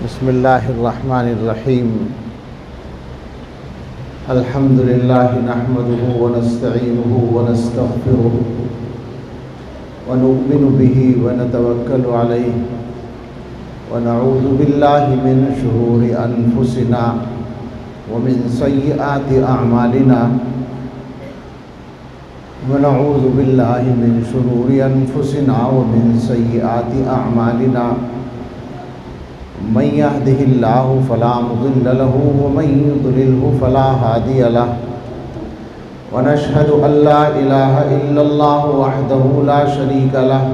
बिस्मिल्लाहिर्रहमानिर्रहीम। अल्हम्दुलिल्लाहि नहमदुहु व नस्तईनुहु व नस्तगफिरुहु व नु'मिनु बिही व नतवक्कलु अलैहि व नऊज़ु बिल्लाहि मिन शुरूरि अनफुसिना व मिन सय्यिआति अअमालिना व नऊज़ु बिल्लाहि मिन शुरूरि अनफुसिना व मिन सय्यिआति अअमालिना मन यहदिहिल्लाहु फला मुदिल्ल लहु व मन युद्लिल्हु फला हादिय लहु व नशहदु अल्ला इलाहा इल्लल्लाहु वहदहु ला शरीका लहु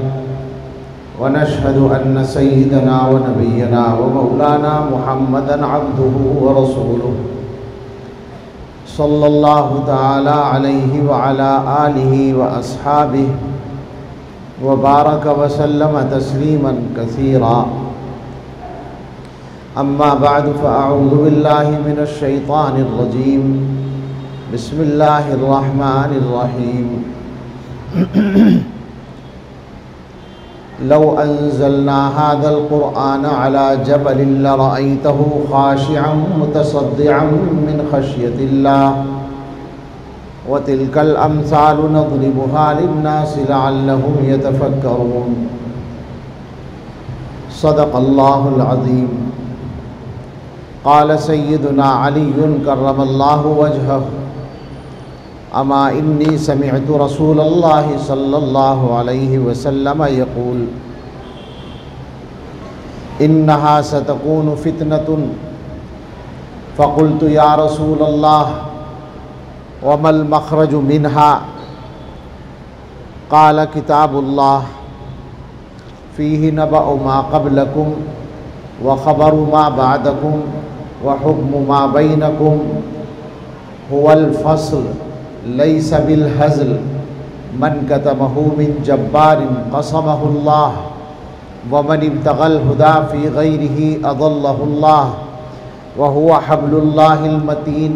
व नशहदु अन्न सय्यिदना व नबिय्यना व मौलाना मुहम्मदन अब्दुहु व रसूलुहु सल्लल्लाहु तआला अलैहि व अला आलिहि व अस्हाबिहि व बारक व सल्लम तस्लीमन कसीरा। अम्मा बाद फ़अऊज़ु बिल्लाहि मिनश शैतानिर रजीम। बिस्मिल्लाहिर्रहमानिर रहीम। लौ अंज़लना हाज़ल क़ुरआन अला जबलिन लरअयतहु ख़ाशिअन मुतसद्दिअन मिन ख़श्यतिल्लाह व तिल्कल अम्सालु नज़रिबुहा लिन्नासि लअल्लहुम यतफ़क्करून। सदक़ल्लाहुल अज़ीम। क़ाल सय्यदुना अलीयुन कर्रमल्लाहु वजहहु अमा इन्नी समिअतु रसूलल्लाहि सल्लल्लाहु अलैहि वसल्लम यक़ूल इन्नहा सतकूनु फ़ितनतुन। फ़क़ुल्तु या रसूलल्लाह वमल मख़रजु मिन्हा। क़ाल किताबुल्लाह फ़ीहि नबअु मा क़ब्लकुम व ख़बरु मा बअदकुम व हुक्मु मा बैनकुम हुवल फ़स्ल लैसा बिल हज़ल मन कतमहु मिन जब्बारिन क़समहुल्लाह व मन इब्तग़ल हुदा फ़ी ग़ैरिही अज़ल्लहुल्लाह व हुवा हब्लुल्लाहिल मतीन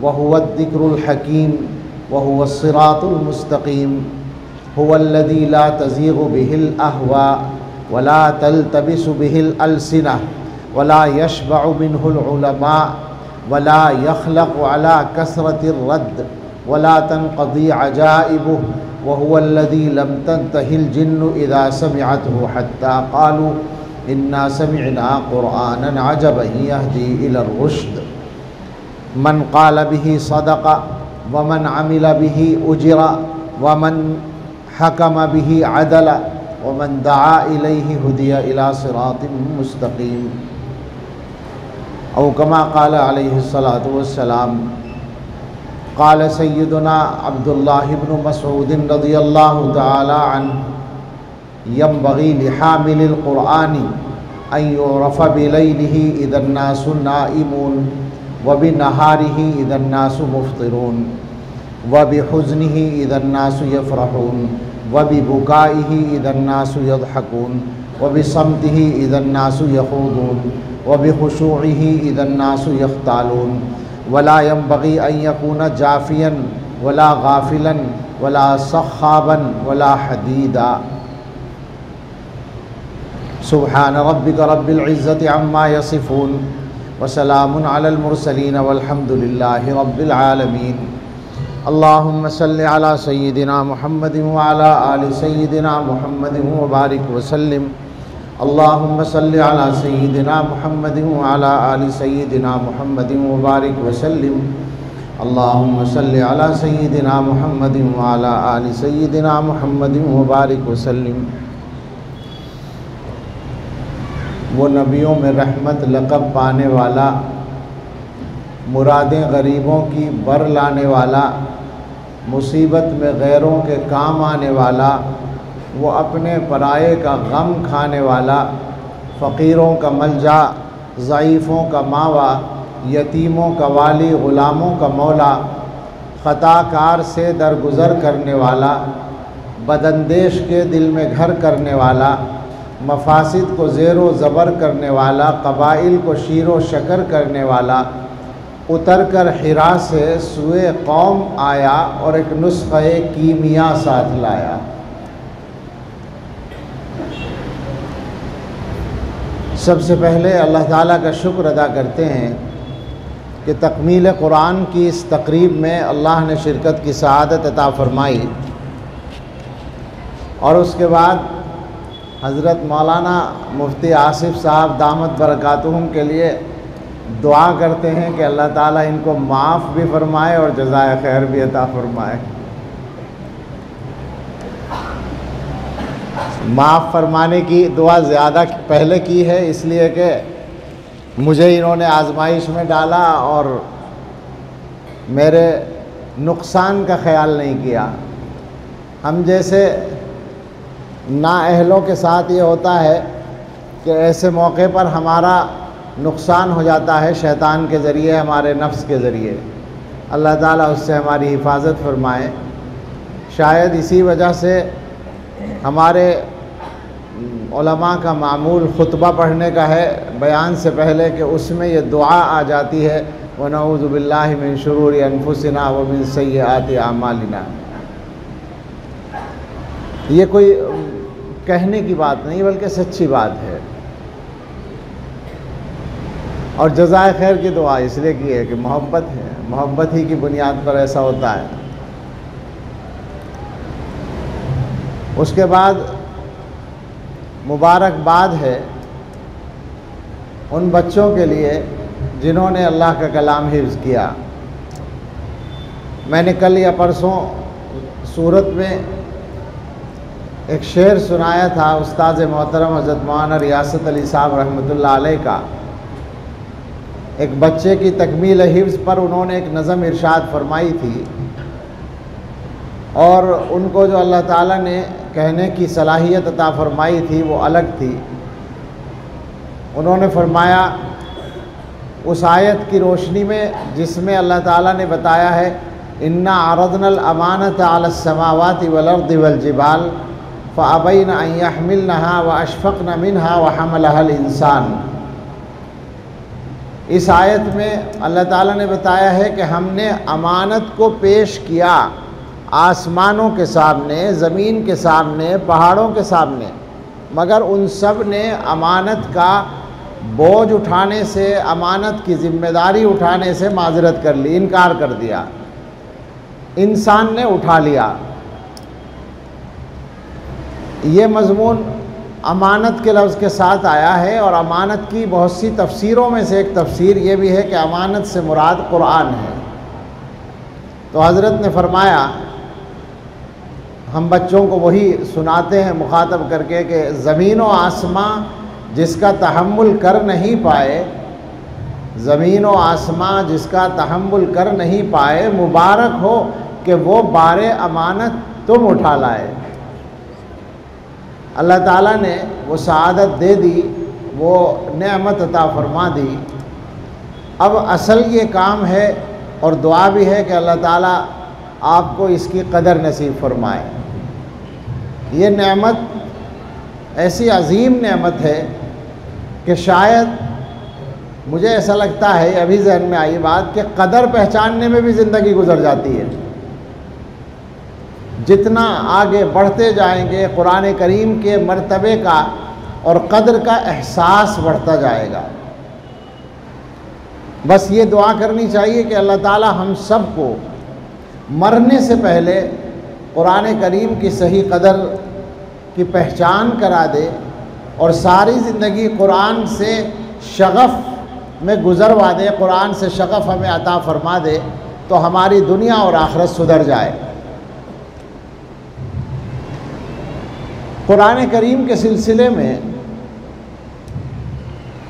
व हुवा अज़्ज़िक्रुल हकीम व हुवा अस्सिरातुल मुस्तक़ीम हुवल्लज़ी ला तज़ीग़ु बिहिल अहवा वला तल्तबिसु बिहिल अलसिना वला यशबअु मिन्हुल उलमा वला यख़लक़ु अला कसरतिर रद्द वला तनक़दी अजाइबुहु व हुवल्लज़ी लम तंतहिल जिन्नु इज़ा समिअतहु हत्ता क़ालू इन्ना समिअना क़ुरआनन अजबन यहदी इलर रुश्द मन क़ाल बिही सदक़ व मन अमिल बिही उजिरा व मन हकम बिही अदल व मन दआ इलैहि हुदिया इला सिरातिम मुस्तक़ीम। औ कमा क़ाल अलैहिस्सलातु वस्सलाम। क़ाल सय्यदुना अब्दुल्लाह इब्न मसऊद रज़ियल्लाहु तआला अन्हु यंबग़ी लिहामिलिल क़ुरआनि अन युअरफ़ बिलैलिही इज़न नासु नाइमून व बिनहारिही इज़न नासु मुफ़्तिरून व बिहुज़्निही इज़न नासु यफ़रहून व बिबुकाइही इज़न नासु यज़हकून व बिसम्तिही इज़न नासु यख़ूदून व बिख़ुशूइही इज़न नासु यख़्तालून वला यंबग़ी अन यकून जाफ़ियन वला गाफ़िलन वला सख़्ख़ाबन वला हदीदा। सुब्हान रब्बिक रब्बिल इज़्ज़ति अम्मा यसिफ़ून व सलामुन अलल मुरसलीन वल्हम्दुलिल्लाहि रब्बिल आलमीन। अल्लाहुम्म सल्लि अला सय्यिदिना मुहम्मदिन व अला आलि सय्यिदिना मुहम्मदिन व बारिक व सल्लिम। अल्लाहुम्म सल्लि अला सय्यिदिना मुहम्मदिन व अला आलि सय्यिदिना मुहम्मदिन व बारिक व सल्लिम। अल्लाहुम्म सल्लि अला सय्यिदिना मुहम्मदिन व अला आलि सय्यिदिना मुहम्मदिन व बारिक व सल्लिम। वो नबियों में रहमत लक़ब पाने वाला, मुरादें गरीबों की बर लाने वाला, मुसीबत में गैरों के काम आने वाला, वो अपने पराये का गम खाने वाला, फ़कीरों का मलजा, ज़ईफ़ों का मावा, यतीमों का वाली, ग़ुलामों का मौला, ख़ताकार से दरगुज़र करने वाला, बदअंदेश के दिल में घर करने वाला, मफासिद को ज़ेरो ज़बर करने वाला, क़बाइल को शीरो शकर करने वाला, उतर कर हिरा से सुए कौम आया और एक नुस्ख़े कीमिया साथ लाया। सबसे पहले अल्लाह ताला का शुक्र अदा करते हैं कि तकमील कुरान की इस तकरीब में अल्लाह ने शिरकत की सआदत अता फ़रमाई। और उसके बाद हज़रत मौलाना मुफ्ती आसिफ़ साहब दामत बरकातुहुम के लिए दुआ करते हैं कि अल्लाह ताला इनको माफ़ भी फ़रमाए और जज़ाए खैर भी अता फ़रमाए। माफ़ फरमाने की दुआ ज़्यादा पहले की है, इसलिए कि मुझे इन्होंने आजमाइश में डाला और मेरे नुकसान का ख्याल नहीं किया। हम जैसे नाअहलों के साथ ये होता है कि ऐसे मौके पर हमारा नुकसान हो जाता है शैतान के ज़रिए, हमारे नफ्स के ज़रिए। अल्लाह ताला उससे हमारी हिफाजत फरमाए। शायद इसी वजह से हमारे उलमा का मामूल खुतबा पढ़ने का है बयान से पहले कि उसमें ये दुआ आ जाती है, व नऊज़ु बिल्लाहि मिन शुरूरि अनफुसिना व मिन सय्यिआति अमालिना। ये कोई कहने की बात नहीं बल्कि सच्ची बात है। और जज़ाए खैर की दुआ इसलिए की है कि मोहब्बत है, मोहब्बत ही की बुनियाद पर ऐसा होता है। उसके बाद मुबारकबाद है उन बच्चों के लिए जिन्होंने अल्लाह का कलाम हिफ्ज़ किया। मैंने कल या परसों सूरत में एक शेर सुनाया था उस्ताद मोहतरम हज़रत मौलाना रियासत अली साहब रहमतुल्लाह अलैह का। एक बच्चे की तकमील हिफ्ज़ पर उन्होंने एक नज़म इरशाद फरमाई थी और उनको जो अल्लाह ताला ने कहने की सलाहियत अता फ़रमाई थी वो अलग थी। उन्होंने फरमाया उस आयत की रोशनी में जिसमें अल्लाह ताला ने बताया है, इन्ना अरदनल अमानत अलस समावाति वल अर्दि वल जिबाल फ़अबैन अन यहमिलनहा व अशफ़क़न मिनहा व हमलहल इंसान। इस आयत में अल्लाह ताला ने बताया है कि हमने अमानत को पेश किया आसमानों के सामने, ज़मीन के सामने, पहाड़ों के सामने, मगर उन सब ने अमानत का बोझ उठाने से, अमानत की ज़िम्मेदारी उठाने से माज़रत कर ली, इनकार कर दिया। इंसान ने उठा लिया। ये मज़मून अमानत के लफ्ज़ के साथ आया है और अमानत की बहुत सी तफसीरों में से एक तफसीर ये भी है कि अमानत से मुराद कुरान है। तो हज़रत ने फरमाया, हम बच्चों को वही सुनाते हैं मुखातब करके कि ज़मीन व आसमां जिसका तहम्मुल कर नहीं पाए, ज़मीन व आसमां जिसका तहम्मुल कर नहीं पाए, मुबारक हो कि वो बारे अमानत तुम उठा लाए। अल्लाह ताला ने वो सआदत दे दी, वो नेमत अता फ़रमा दी। अब असल ये काम है और दुआ भी है कि अल्लाह ताला आपको इसकी कदर नसीब फरमाए। ये नेमत ऐसी अजीम नेमत है कि शायद मुझे ऐसा लगता है, अभी जहन में आई बात, कि कदर पहचानने में भी ज़िंदगी गुजर जाती है। जितना आगे बढ़ते जाएंगे कुरान करीम के मर्तबे का और कदर का एहसास बढ़ता जाएगा। बस ये दुआ करनी चाहिए कि अल्लाह ताला हम सब को मरने से पहले कुरान करीम की सही कदर की पहचान करा दे और सारी ज़िंदगी कुरान से शगफ़ में गुज़रवा दे, कुरान से शगफ़ हमें अता फ़रमा दे, तो हमारी दुनिया और आखिरत सुधर जाए। कुरान करीम के सिलसिले में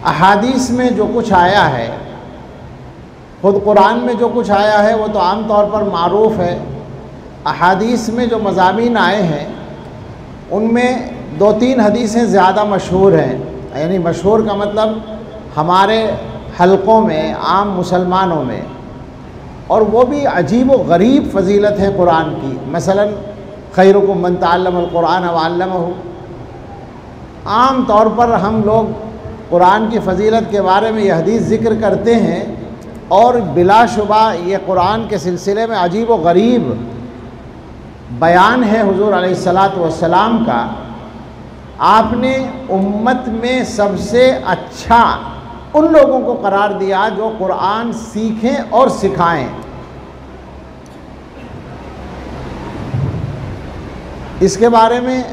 अहादीस में जो कुछ आया है, ख़ुद कुरान में जो कुछ आया है वो तो आम तौर पर मारूफ़ है। अहादीस में जो मज़ामीन आए हैं उनमें 2-3 हदीसें ज़्यादा मशहूर हैं, यानी मशहूर का मतलब हमारे हलक़ों में, आम मुसलमानों में, और वो भी अजीब व गरीब फ़जीलत है कुरान की। मसलन खैरुकुम मन तअल्लमल कुरान व अल्लमहु। आम तौर पर हम लोग कुरान की फ़जीलत के बारे में यह हदीस ज़िक्र करते हैं और बिलाशुबा ये कुरान के सिलसिले में अजीब व गरीब बयान है हुज़ूर अलैहिस्सलातु वस्सलाम का आपने उम्मत में सबसे अच्छा उन लोगों को करार दिया जो कुरान सीखें और सिखाएं। इसके बारे में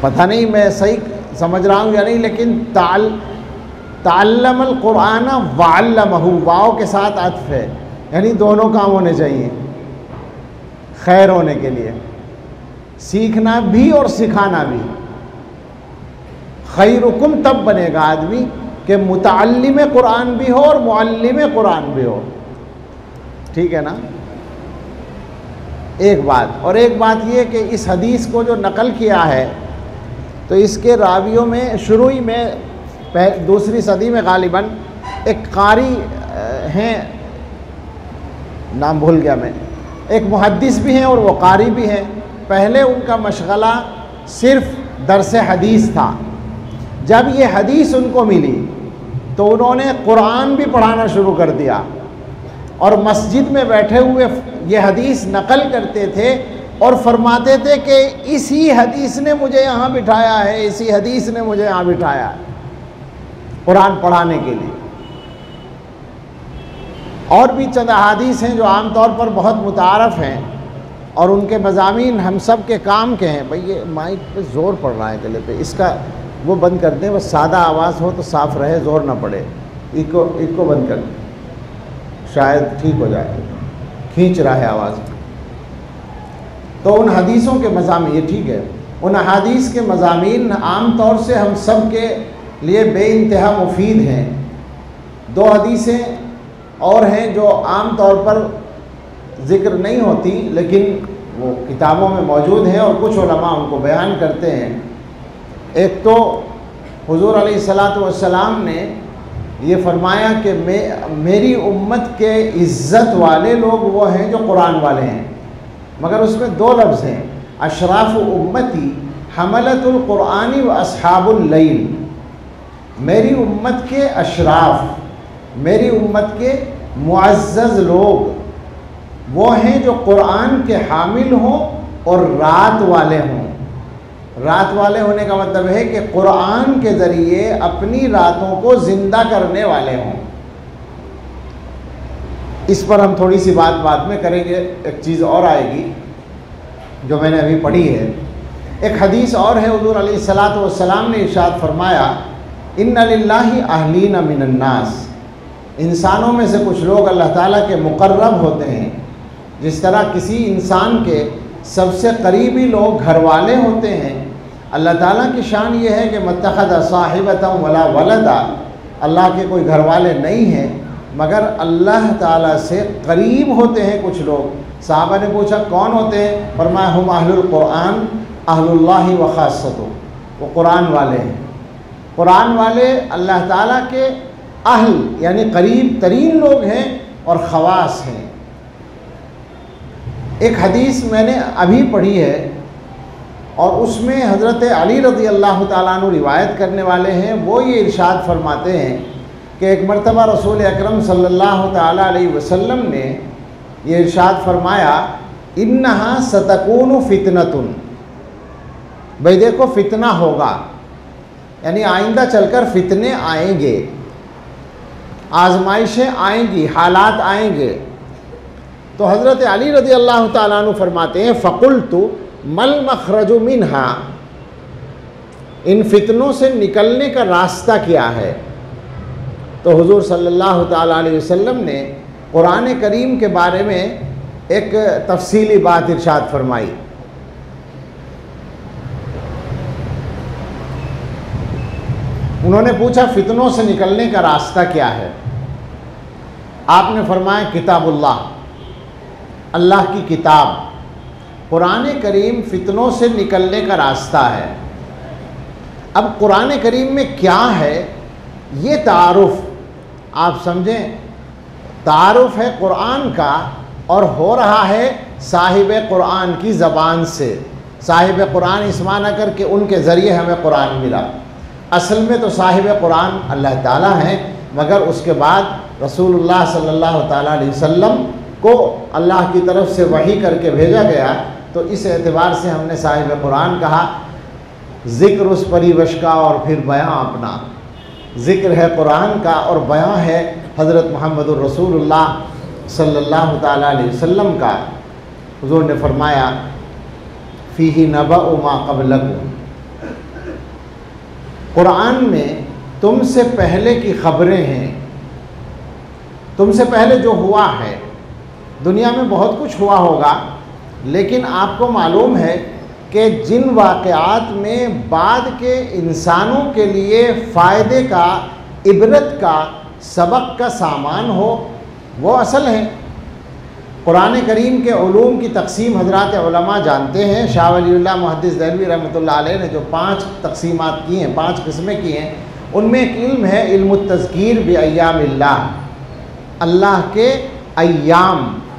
पता नहीं मैं सही समझ रहा हूँ या नहीं, लेकिन ताल्लमल कुरान वअल्लमहु, वाव के साथ अत्फ है, यानी दोनों काम होने चाहिए खैर होने के लिए, सीखना भी और सिखाना भी। खैरुकुम तब बनेगा आदमी कि मुतअल्लिम कुरान भी हो और मुअल्लिम कुरान भी हो, ठीक है ना। एक बात, और एक बात ये कि इस हदीस को जो नकल किया है तो इसके रावियों में शुरू ही में दूसरी सदी में गालिबन एक कारी हैं, नाम भूल गया मैं, एक मुहद्दिस भी हैं और वो कारी भी हैं। पहले उनका मशगला सिर्फ दरस हदीस था। जब ये हदीस उनको मिली तो उन्होंने कुरान भी पढ़ाना शुरू कर दिया और मस्जिद में बैठे हुए ये हदीस नकल करते थे और फरमाते थे कि इसी हदीस ने मुझे यहाँ बिठाया है, इसी हदीस ने मुझे यहाँ बिठाया है कुरान पढ़ाने के लिए। और भी चंद अहादीस हैं जो आमतौर पर बहुत मुतारफ़ हैं और उनके मज़ामीन हम सब के काम के हैं। भाई ये माइक पे ज़ोर पड़ रहा है गले पे, इसका वो बंद कर दें, बस सादा आवाज़ हो तो साफ़ रहे, ज़ोर ना पड़े। इको बंद कर दें, शायद ठीक हो जाए, खींच रहा है आवाज़। तो उन हदीसों के मज़ामीन, ये ठीक है, उन अहादीस के मज़ामीन आम तौर से हम सब के लिए बेइंतहा मुफीद हैं। दो हदीसें और हैं जो आम तौर पर ज़िक्र नहीं होती लेकिन वो किताबों में मौजूद हैं और कुछ उलमा उनको बयान करते हैं। एक तो हुज़ूर अलैहिस्सलातु वस्सलाम ने ये फरमाया कि मेरी उम्मत के इज़्ज़त वाले लोग वो हैं जो कुरान वाले हैं, मगर उसमें दो लफ्ज़ हैं, अशराफ़ उम्मती हमलतुल कुरानी व अस्हाबुल लैल। मेरी उम्मत के अशराफ़, मेरी उम्मत के मुअज़्ज़ज़ लोग वो हैं जो कुरान के हामिल हों और रात वाले हों। रात वाले होने का मतलब है कि कुरान के ज़रिए अपनी रातों को ज़िंदा करने वाले हों। इस पर हम थोड़ी सी बात बाद में करेंगे। एक चीज़ और आएगी जो मैंने अभी पढ़ी है। एक हदीस और है, हुज़ूर अलैहिस्सलातु वस्सलाम ने इरशाद फरमाया, इन्ना लिल्लाहि अहलीन मिनन नास, इंसानों में से कुछ लोग अल्लाह ताला के मुक़र्रब होते हैं। जिस तरह किसी इंसान के सबसे करीबी लोग घर वाले होते हैं, अल्लाह ताला की शान ये है कि मत्तख़ज़ साहिबतन वला वलदा, अल्लाह के कोई घर वाले नहीं हैं मगर अल्लाह ताला से करीब होते हैं कुछ लोग। साहबा ने पूछा कौन होते हैं? फरमाया हुम अहलुल कुरान अहलुल्लाहि व खास्सतु, वो कुरान वाले हैं। कुरान वाले अल्लाह ताला के अहल यानी करीब तरीन लोग हैं और ख़वास हैं। एक हदीस मैंने अभी पढ़ी है और उसमें हज़रत अली रज़ी अल्लाह ताला अन्हु रिवायत करने वाले हैं। वो ये इरशाद फरमाते हैं कि एक मरतबा रसूल अकरम सल्लल्लाहु ताला अलैहि वसल्लम ने ये इरशाद फरमाया, इन्नहा सतकूनु फितनतुन, भाई देखो फितना होगा, यानी आइंदा चलकर फितने आएंगे, आजमाइशें आएंगी, हालात आएंगे। तो हज़रत अली रज़ी अल्लाह ताला अन्हु फरमाते हैं, फ़क़ुल्तु मल मखरजु मिन्हा, इन फितनों से निकलने का रास्ता क्या है? तो हुज़ूर सल्लल्लाहु ताला अलैहि वसल्लम ने कुरान करीम के बारे में एक तफसीली बात इरशाद फरमाई। उन्होंने पूछा फितनों से निकलने का रास्ता क्या है? आपने फरमाया किताबुल्लाह, अल्लाह की किताब, कुरान करीम फितनों से निकलने का रास्ता है। अब कुरान करीम में क्या है ये तारुफ आप समझें, तारुफ है कुरान का और हो रहा है साहिब कुरान की ज़बान से। साहिब कुरान इस माना करके उनके ज़रिए हमें कुरान मिला। असल में तो साहिब कुरान अल्लाह ताला हैं, मगर उसके बाद रसूलुल्लाह सल्लल्लाहु ताला अलैहि वसल्लम को अल्लाह की तरफ से वही करके भेजा गया तो इस एतबार से हमने साहिब कुरान कहा। ज़िक्र उस परिवश का और फिर बयां अपना। ज़िक्र है कुरान का और बयां है हज़रत मुहम्मदुर रसूलुल्लाह सल्लल्लाहु ताला अलैहि वसल्लम का। हुज़ूर ने फरमाया फ़ीही नबअ मा क़ब्लकुम, कुरान में तुमसे पहले की ख़बरें हैं, तुमसे पहले जो हुआ है। दुनिया में बहुत कुछ हुआ होगा, लेकिन आपको मालूम है कि जिन वाक़यात में बाद के इंसानों के लिए फ़ायदे का, इबरत का, सबक का सामान हो, वो असल है। कुरान करीम के उलूम की तक़सीम हज़रात उलमा जानते हैं। शाह वलीउल्लाह मुहद्दिस देहलवी रहमतुल्लाह अलैह ने जो 5 तक़सीमात की हैं, 5 किस्में की हैं, उनमें एक इल्म है इल्मुत तज़कीर बि अय्यामिल्लाह, अल्लाह के अय्याम,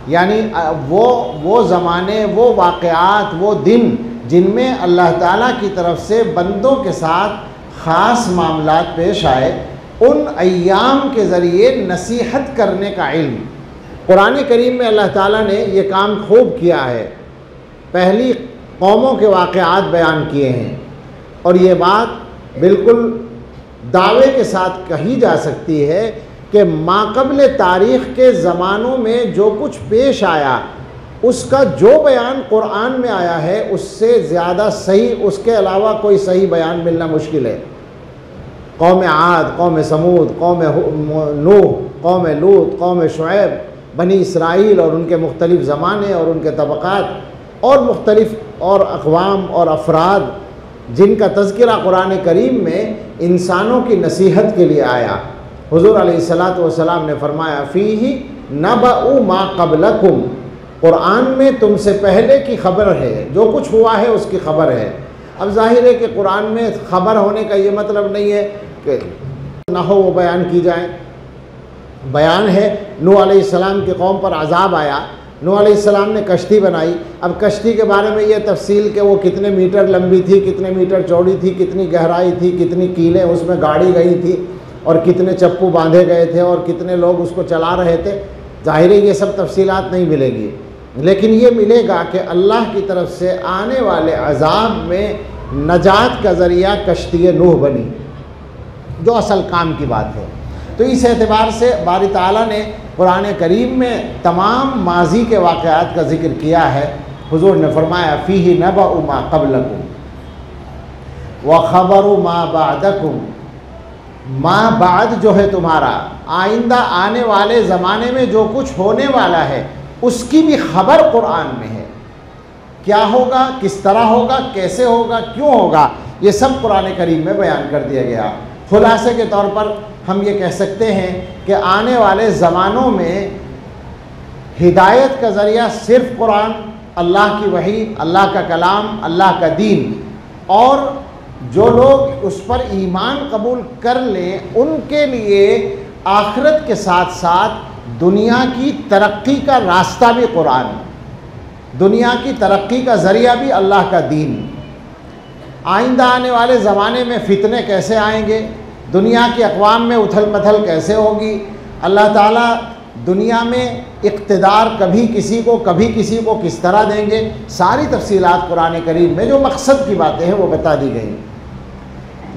यानी वो ज़माने, वो वाक़यात, वो दिन जिनमें अल्लाह ताला की तरफ से बंदों के साथ ख़ास मामलात पेश आए, उन अय्याम के ज़रिए नसीहत करने का इल्म। कुरान करीम में अल्लाह ताला ने ये काम खूब किया है। पहली कौमों के वाक़यात बयान किए हैं और ये बात बिल्कुल दावे के साथ कही जा सकती है कि माक़बल तारीख़ के ज़मानों में जो कुछ पेश आया, उसका जो बयान कुरान में आया है उससे ज़्यादा सही, उसके अलावा कोई सही बयान मिलना मुश्किल है। कौम आद, कौम समूद, कौम नूह, कौम लूत, कौम शुएब, बनी इसराइल और उनके मुख्तलिफ़ ज़माने और उनके तबक़ात और मुख्तलिफ़ और अक़वाम और अफराद जिनका तज़किरा कुरान करीम में इंसानों की नसीहत के लिए आया। हुज़ूर अलैहिस्सलातु वस्सलाम ने फरमाया फ़ीही नबअ मा क़ब्लकुम, कुरान में तुमसे पहले की ख़बर है, जो कुछ हुआ है उसकी ख़बर है। अब ज़ाहिर है कि कुरान में ख़बर होने का ये मतलब नहीं है कि ना हो वो बयान की जाए। बयान है नूह अलैहिस्सलाम की कौम पर अज़ाब आया, नूह अलैहिस्सलाम ने कश्ती बनाई। अब कश्ती के बारे में ये तफसील कि वो कितने मीटर लंबी थी, कितने मीटर चौड़ी थी, कितनी गहराई थी, कितनी कीलें उसमें गाड़ी गई थी और कितने चप्पू बांधे गए थे और कितने लोग उसको चला रहे थे, ज़ाहिर है ये सब तफसीलात नहीं मिलेगी। लेकिन ये मिलेगा कि अल्लाह की तरफ से आने वाले अज़ाब में नजात का ज़रिया कश्ती नूह बनी, जो असल काम की बात है। तो इस एतबार से बारी ताला ने कुरान करीम में तमाम माजी के वाक़यात का ज़िक्र किया है। हुज़ूर ने फरमाया फ़ीही नबअ मा क़ब्लकुम व ख़बरु मा बादकुम, मा बाद जो है तुम्हारा, आइंदा आने वाले ज़माने में जो कुछ होने वाला है उसकी भी ख़बर कुरान में है। क्या होगा, किस तरह होगा, कैसे होगा, क्यों होगा, ये सब कुरान करीम में बयान कर दिया गया। खुलासे के तौर पर हम ये कह सकते हैं कि आने वाले ज़मानों में हिदायत का ज़रिया सिर्फ़ कुरान, अल्लाह की वही, अल्लाह का कलाम, अल्लाह का दीन, और जो लोग उस पर ईमान कबूल कर लें उनके लिए आखिरत के साथ साथ दुनिया की तरक्की का रास्ता भी कुरान, दुनिया की तरक्की का ज़रिया भी अल्लाह का दीन। आइंदा आने वाले ज़माने में फ़ितने कैसे आएंगे, दुनिया की अक़वाम में उथल मथल कैसे होगी, अल्लाह ताला दुनिया में इक़्तिदार कभी किसी को किस तरह देंगे, सारी तफसीलात कुरान करीम में जो मकसद की बातें हैं वो बता दी गई।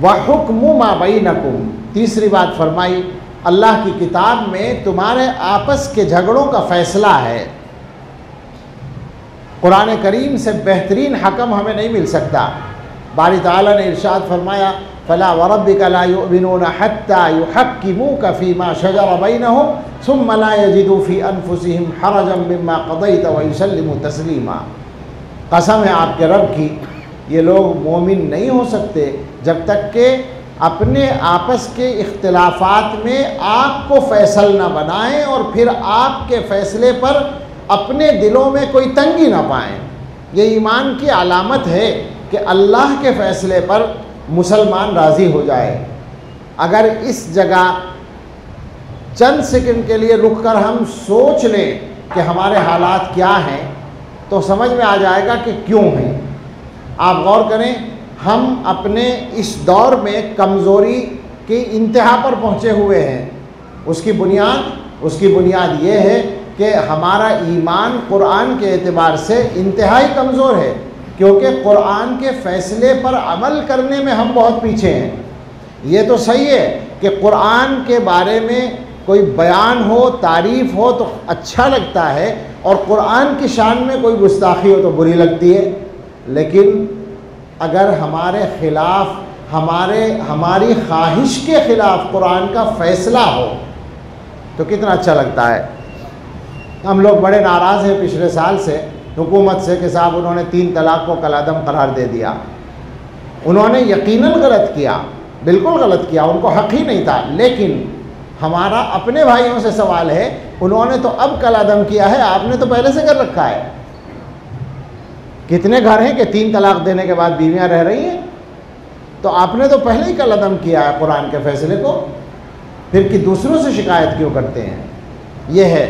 व हुक्मु मा बैनकुम, तीसरी बात फरमाई अल्लाह की किताब में तुम्हारे आपस के झगड़ों का फ़ैसला है। कुरान करीम से बेहतरीन हकम हमें नहीं मिल सकता। बारी ताला ने इरशाद फरमाया फ़ला वरब्बिका ला युमिनूना हत्ता युहक्किमूका फ़ीमा शजर बैनहुम सुम्मा ला यजिदू फ़ी अनफुसिहिम हरजम मिम्मा क़ज़ैत व युसल्लिमू तस्लीमा। कसम है आपके रब की, ये लोग मोमिन नहीं हो सकते जब तक कि अपने आपस के इख्तिलाफ़ात में आपको फ़ैसल ना बनाएं और फिर आपके फ़ैसले पर अपने दिलों में कोई तंगी ना पाएं। ये ईमान की अलामत है कि अल्लाह के फ़ैसले पर मुसलमान राज़ी हो जाए। अगर इस जगह चंद सेकंड के लिए रुक कर हम सोच लें कि हमारे हालात क्या हैं तो समझ में आ जाएगा कि क्यों हैं। आप गौर करें, हम अपने इस दौर में कमज़ोरी की इंतहा पर पहुँचे हुए हैं। उसकी बुनियाद ये है कि हमारा ईमान कुरान के एतबार से इंतहाई कमज़ोर है, क्योंकि कुरान के फ़ैसले पर अमल करने में हम बहुत पीछे हैं। ये तो सही है कि कुरान के बारे में कोई बयान हो, तारीफ़ हो तो अच्छा लगता है, और कुरान की शान में कोई गुस्ताखी हो तो बुरी लगती है। लेकिन अगर हमारे ख़िलाफ़, हमारी ख्वाहिश के ख़िलाफ़ कुरान का फ़ैसला हो तो कितना अच्छा लगता है। हम लोग बड़े नाराज़ हैं पिछले साल से हुकूमत से कि साहब उन्होंने 3 तलाक़ को कलादम करार दे दिया। उन्होंने यकीनन गलत किया, बिल्कुल गलत किया, उनको हक़ ही नहीं था। लेकिन हमारा अपने भाइयों से सवाल है, उन्होंने तो अब कलादम किया है, आपने तो पहले से कर रखा है। कितने घर हैं कि 3 तलाक़ देने के बाद बीवियाँ रह रही हैं, तो आपने तो पहले ही कलादम किया है कुरान के फ़ैसले को, फिर कि दूसरों से शिकायत क्यों करते हैं। ये है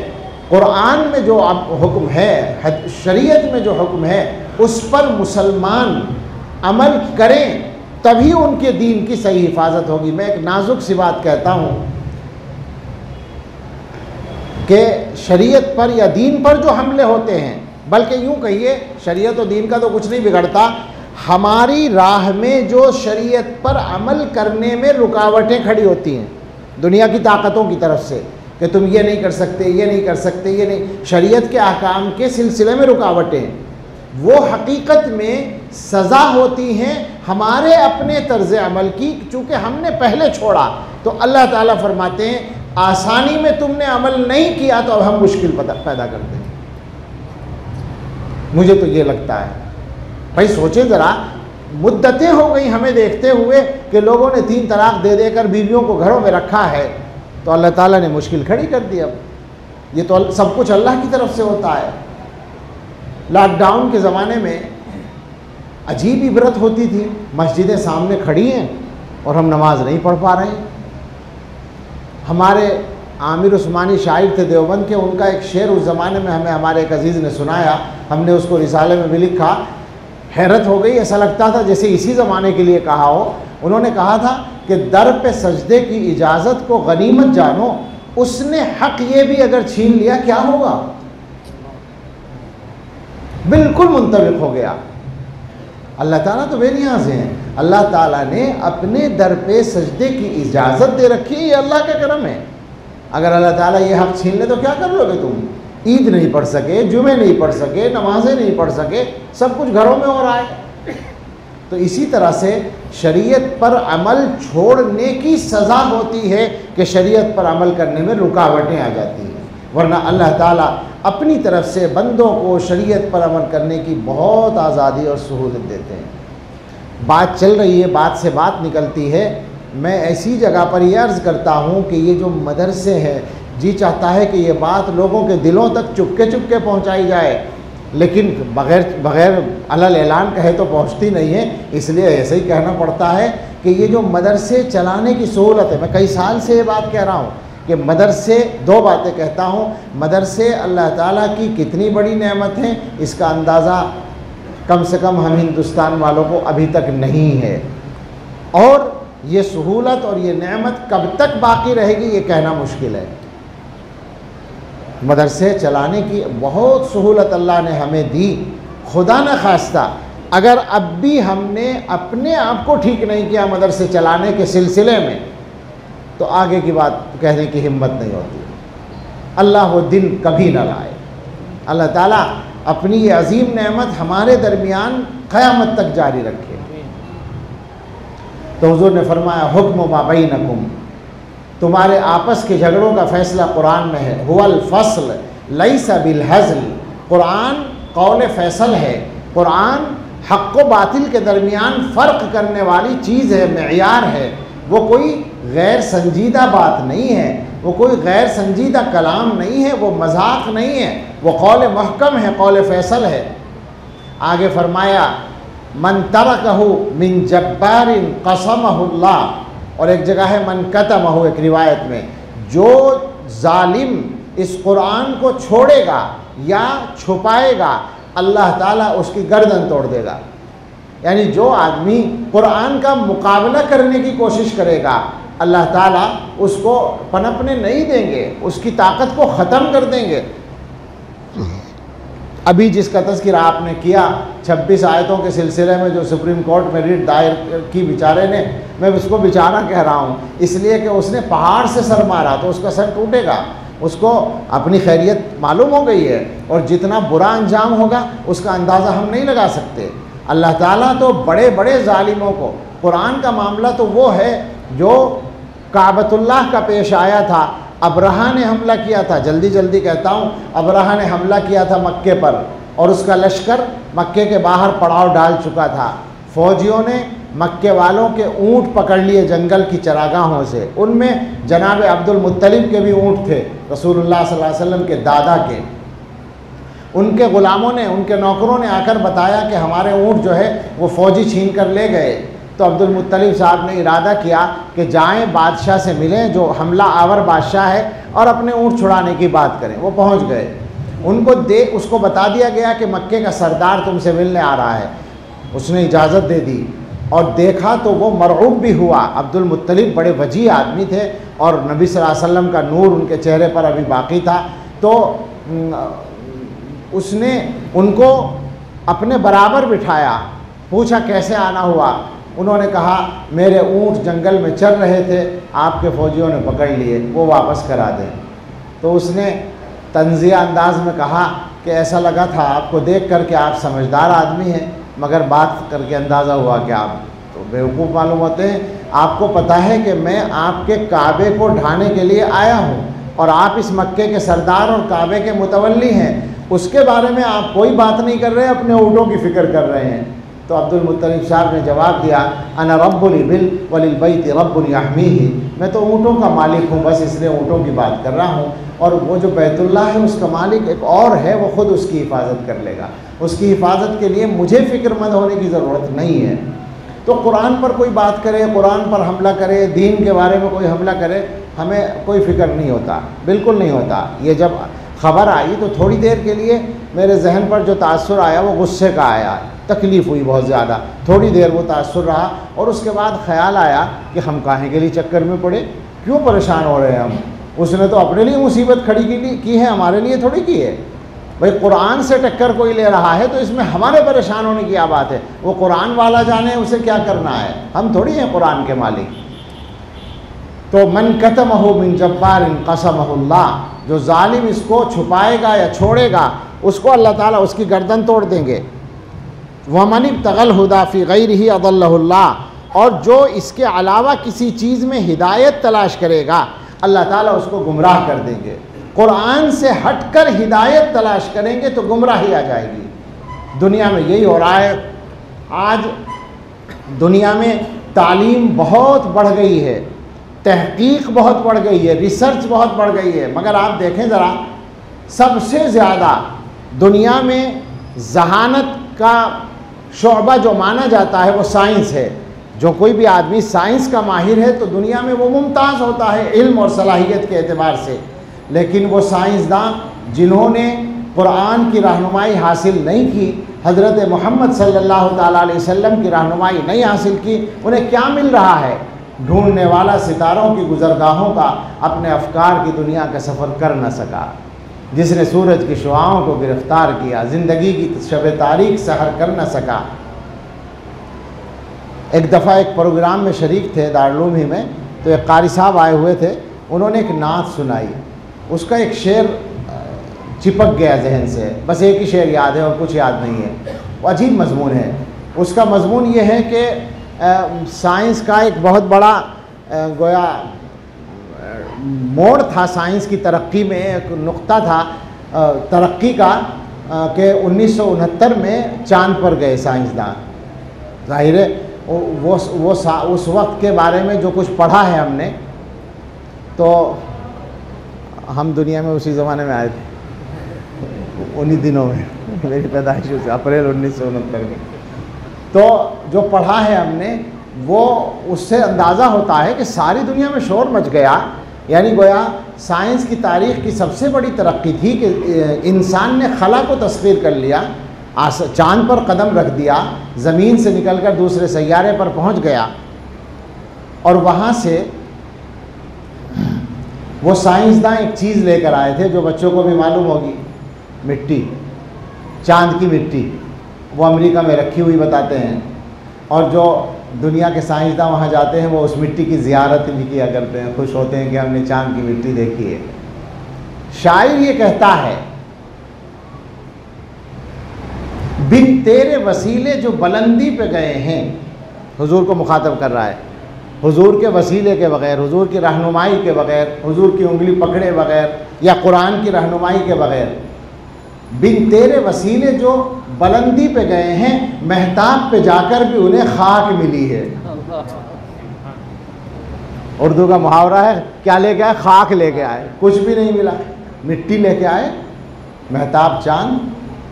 कुरान में जो हुक्म है, शरीयत में जो हुक्म है, उस पर मुसलमान अमल करें तभी उनके दीन की सही हिफाजत होगी। मैं एक नाजुक सी बात कहता हूँ कि शरीयत पर या दीन पर जो हमले होते हैं, बल्कि यूँ कहिए शरीयत और दीन का तो कुछ नहीं बिगड़ता, हमारी राह में जो शरीयत पर अमल करने में रुकावटें खड़ी होती हैं दुनिया की ताकतों की तरफ से कि तुम ये नहीं कर सकते, ये नहीं कर सकते, ये नहीं, शरीयत के अहकाम के सिलसिले में रुकावटें, वो हकीकत में सज़ा होती हैं हमारे अपने तर्ज़ अमल की, चूँकि हमने पहले छोड़ा। तो अल्लाह ताला फरमाते हैं आसानी में तुमने अमल नहीं किया तो अब हम मुश्किल पैदा कर देंगे। मुझे तो ये लगता है, भाई सोचें ज़रा, मुद्दतें हो गई हमें देखते हुए कि लोगों ने 3 तलाक़ दे देकर बीवियों को घरों में रखा है, तो अल्लाह ताला ने मुश्किल खड़ी कर दी। अब ये तो सब कुछ अल्लाह की तरफ से होता है। लॉकडाउन के ज़माने में अजीब इबरत होती थी, मस्जिदें सामने खड़ी हैं और हम नमाज नहीं पढ़ पा रहे हैं। हमारे आमिर उस्मानी शायर थे देवबंद के, उनका एक शेर उस ज़माने में हमें हमारे एक अजीज़ ने सुनाया, हमने उसको रिसाले में भी लिखा। हैरत हो गई, ऐसा लगता था जैसे इसी ज़माने के लिए कहा हो। उन्होंने कहा था कि दर पे सजदे की इजाज़त को गनीमत जानो, उसने हक़ ये भी अगर छीन लिया क्या होगा। बिल्कुल मुंतबिक हो गया। अल्लाह ताला तो बेनियाज़ हैं, अल्लाह ताला ने अपने दर पे सजदे की इजाज़त दे रखी है, ये अल्लाह का करम है। अगर अल्लाह ताला ये हक़ छीन ले तो क्या कर लोगे तुम। ईद नहीं पढ़ सके, जुमे नहीं पढ़ सके, नमाजें नहीं पढ़ सके, सब कुछ घरों में हो रहा है। तो इसी तरह से शरीयत पर अमल छोड़ने की सज़ा होती है कि शरीयत पर अमल करने में रुकावटें आ जाती हैं, वरना अल्लाह ताला अपनी तरफ से बंदों को शरीयत पर अमल करने की बहुत आज़ादी और सहूलत देते हैं। बात चल रही है, बात से बात निकलती है। मैं ऐसी जगह पर यह अर्ज़ करता हूँ कि ये जो मदरसे हैं, जी चाहता है कि ये बात लोगों के दिलों तक चुपके चुपके पहुँचाई जाए, लेकिन बग़ैर अलल ऐलान कहे तो पहुँचती नहीं है, इसलिए ऐसे ही कहना पड़ता है कि ये जो मदरसे चलाने की सहूलत है, मैं कई साल से ये बात कह रहा हूँ कि मदरसे, 2 बातें कहता हूँ, मदरसे अल्लाह ताला की कितनी बड़ी नेमत है, इसका अंदाज़ा कम से कम हम हिंदुस्तान वालों को अभी तक नहीं है, और ये सहूलत और ये नेमत कब तक बाकी रहेगी ये कहना मुश्किल है। मदरसे चलाने की बहुत सहूलत अल्लाह ने हमें दी। खुदा न खास्ता अगर अब भी हमने अपने आप को ठीक नहीं किया मदरसे चलाने के सिलसिले में, तो आगे की बात कहने की हिम्मत नहीं होती। अल्लाह वो दिन कभी न लाए। अल्लाह ताला अपनी ये अजीम नेमत हमारे दरमियान क़यामत तक जारी रखे। तो हुज़ूर ने फरमाया हुक्म मा बैनकुम, तुम्हारे आपस के झगड़ों का फ़ैसला कुरान में है। हुवल फ़स्ल लैसा बिल हज़ल, कुरान कौल फ़ैसल है। कुरान हक़ व बातिल के दरमियान फ़र्क करने वाली चीज़ है, मेयार है। वो कोई गैर संजीदा बात नहीं है, वो कोई गैर संजीदा कलाम नहीं है, वो मजाक नहीं है, वो कौल महकम है, कौल फ़ैसल है। आगे फरमाया मन तरकहु मिन जब्बारिन क़समहुल्लाह, और एक जगह है मन कतमहु, एक रिवायत में, जो जालिम इस कुरान को छोड़ेगा या छुपाएगा अल्लाह ताला उसकी गर्दन तोड़ देगा। यानी जो आदमी कुरान का मुकाबला करने की कोशिश करेगा अल्लाह ताला उसको पनपने नहीं देंगे, उसकी ताकत को ख़त्म कर देंगे। अभी जिसका तज़किरा आपने किया 26 आयतों के सिलसिले में जो सुप्रीम कोर्ट में रिट दायर की बेचारे ने, मैं उसको बेचारा कह रहा हूँ इसलिए कि उसने पहाड़ से सर मारा तो उसका सर टूटेगा, उसको अपनी खैरियत मालूम हो गई है और जितना बुरा अंजाम होगा उसका अंदाज़ा हम नहीं लगा सकते। अल्लाह ताला तो बड़े बड़े ज़ालिमों को, कुरान का मामला तो वो है जो काबतुल्लाह का पेश आया था, अबरहा ने हमला किया था, जल्दी जल्दी कहता हूँ, अबरहा ने हमला किया था मक्के पर और उसका लश्कर मक्के के बाहर पड़ाव डाल चुका था। फ़ौजियों ने मक्के वालों के ऊँट पकड़ लिए जंगल की चरागाहों से, उनमें जनाब अब्दुल मुत्तलिब के भी ऊँट थे, रसूलुल्लाह सल्लल्लाहु अलैहि वसल्लम के दादा के। उनके ग़ुलामों ने, उनके नौकरों ने आकर बताया कि हमारे ऊँट जो है वो फ़ौजी छीन कर ले गए। तो अब्दुल मुत्तलिब साहब ने इरादा किया कि जाएं बादशाह से मिलें जो हमला आवर बादशाह है और अपने ऊँट छुड़ाने की बात करें। वो पहुँच गए, उनको उसको बता दिया गया कि मक्के का सरदार तुमसे मिलने आ रहा है। उसने इजाज़त दे दी और देखा तो वो मरऊब भी हुआ। अब्दुल मुत्तलिब बड़े वजी आदमी थे और नबी सल्लल्लाहु अलैहि वसल्लम का नूर उनके चेहरे पर अभी बाकी था। तो उसने उनको अपने बराबर बिठाया, पूछा कैसे आना हुआ। उन्होंने कहा मेरे ऊँट जंगल में चल रहे थे, आपके फ़ौजियों ने पकड़ लिए, वो वापस करा दें। तो उसने तंज़िया अंदाज में कहा कि ऐसा लगा था आपको देख कर के आप समझदार आदमी हैं, मगर बात करके अंदाज़ा हुआ कि आप तो बेवकूफ़ मालूम होते हैं। आपको पता है कि मैं आपके काबे को ढाने के लिए आया हूँ और आप इस मक्के के सरदार और काबे के मुतवल्ली हैं, उसके बारे में आप कोई बात नहीं कर रहे, अपने ऊँटों की फ़िक्र कर रहे हैं। तो अब्दुल मुत्तलिब साहब ने जवाब दिया, अना रब्बुल इबिल वलिल बैति रब्बुन यहमीही, मैं तो ऊँटों का मालिक हूँ, बस इसलिए ऊँटों की बात कर रहा हूँ। और वो जो बैतुल्लाह है उसका मालिक एक और है, वो ख़ुद उसकी हिफाजत कर लेगा, उसकी हिफाजत के लिए मुझे फ़िक्रमंद होने की ज़रूरत नहीं है। तो कुरान पर कोई बात करे, कुरान पर हमला करे, दीन के बारे में कोई हमला करे, हमें कोई फ़िक्र नहीं होता, बिल्कुल नहीं होता। ये जब ख़बर आई तो थोड़ी देर के लिए मेरे जहन पर जो तासुर आया वो गुस्से का आया, तकलीफ़ हुई बहुत ज़्यादा, थोड़ी देर वो तासुर रहा और उसके बाद ख़याल आया कि हम काहे के लिए चक्कर में पड़े, क्यों परेशान हो रहे हैं हम। उसने तो अपने लिए मुसीबत खड़ी की है, हमारे लिए थोड़ी की है। भाई कुरान से टक्कर कोई ले रहा है तो इसमें हमारे परेशान होने की क्या बात है, वो कुरान वाला जाने उसे क्या करना है, हम थोड़ी हैं कुरान के मालिक। तो मन कतमहु मिन जब्बारिन कसमहुल्लाह, जो जालिम इसको छुपाएगा या छोड़ेगा उसको अल्लाह ताला उसकी गर्दन तोड़ देंगे। वमन इब्तगल हुदा फी गैरिही अदल्लहुल्लाह, और जो इसके अलावा किसी चीज़ में हिदायत तलाश करेगा अल्लाह ताला उसको गुमराह कर देंगे। कुरान से हटकर हिदायत तलाश करेंगे तो गुमराही आ जाएगी। दुनिया में यही हो रहा है। आज दुनिया में तालीम बहुत बढ़ गई है, तहकीक बहुत बढ़ गई है, रिसर्च बहुत बढ़ गई है, मगर आप देखें ज़रा, सबसे ज़्यादा दुनिया में जहानत का शोबा जो माना जाता है वो साइंस है। जो कोई भी आदमी साइंस का माहिर है तो दुनिया में वो मुमताज़ होता है इल्म और सलाहियत के एतबार से। लेकिन वो साइंसदान जिन्होंने कुरान की रहनुमाई हासिल नहीं की, हज़रत मोहम्मद सल्लल्लाहु ताला अलैहि वसल्लम की रहनुमाई नहीं हासिल की, उन्हें क्या मिल रहा है? ढूंढने वाला सितारों की गुज़रगाहों का अपने अफकार की दुनिया का सफ़र कर न सका, जिसने सूरज की शुआओं को गिरफ़्तार किया, ज़िंदगी की शब तारीख सहर कर न सका। एक दफ़ा एक प्रोग्राम में शरीक थे दारुल ही में, तो एक कारी साहब आए हुए थे, उन्होंने एक नात सुनाई, उसका एक शेर चिपक गया जहन से, बस एक ही शेर याद है और कुछ याद नहीं है। वो अजीब मजमून है। उसका मजमून ये है कि साइंस का एक बहुत बड़ा गोया मोड़ था साइंस की तरक्की में, एक नुक्ता था तरक्की का कि 1969 में चांद पर गए साइंसदान। ज़ाहिर है वो उस वक्त के बारे में जो कुछ पढ़ा है हमने, तो हम दुनिया में उसी ज़माने में आए थे, उन्हीं दिनों में, मेरी पैदाइश से अप्रैल 1969 में। तो जो पढ़ा है हमने वो उससे अंदाज़ा होता है कि सारी दुनिया में शोर मच गया। यानी गोया साइंस की तारीख़ की सबसे बड़ी तरक्की थी कि इंसान ने खला को तस्खीर कर लिया, चाँद पर कदम रख दिया, ज़मीन से निकलकर दूसरे सैयारे पर पहुंच गया और वहाँ से वो साइंसदान एक चीज़ लेकर आए थे जो बच्चों को भी मालूम होगी, मिट्टी। चांद की मिट्टी, वो अमेरिका में रखी हुई बताते हैं, और जो दुनिया के साइंसदान वहाँ जाते हैं वो उस मिट्टी की ज़ियारत भी किया करते हैं, खुश होते हैं कि हमने चांद की मिट्टी देखी है। शायर ये कहता है, बिन तेरे वसीले जो बुलंदी पे गए हैं, हुजूर को मुखातब कर रहा है, हुजूर के वसीले के बग़ैर, हुजूर की रहनुमाई के बग़ैर, हुजूर की उंगली पकड़े बग़ैर या कुरान की रहनुमाई के बग़ैर, बिन तेरे वसीले जो बुलंदी पे गए हैं, महताब पे जाकर भी उन्हें खाक मिली है। उर्दू का मुहावरा है, क्या लेके आए? खाक लेके आए, कुछ भी नहीं मिला, मिट्टी लेके आए। महताब चांद,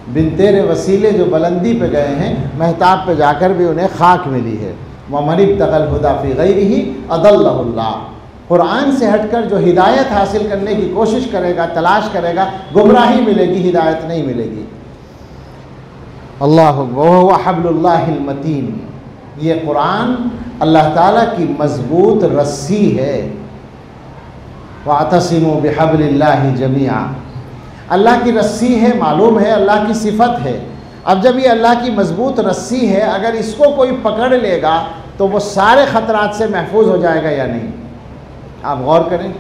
बिन तेरे वसीले जो बुलंदी पे गए हैं, महताब पे जाकर भी उन्हें खाक मिली है। वमन इब्तग़ल हुदा फ़ी ग़ैरिही अदल्लहुल्लाह, कुरान से हटकर जो हिदायत हासिल करने की कोशिश करेगा, तलाश करेगा, गुमराही मिलेगी, हिदायत नहीं मिलेगी। अल्लाहु वहुव हब्लुल्लाहिल मतीन, ये कुरान अल्लाह ताला की मजबूत रस्सी है। वातसिमू बिहब्लिल्लाहि जमीआ, अल्लाह की रस्सी है, मालूम है अल्लाह की सिफत है। अब जब ये अल्लाह की मजबूत रस्सी है, अगर इसको कोई पकड़ लेगा तो वो सारे ख़तरात से महफूज हो जाएगा या नहीं? आप गौर करें,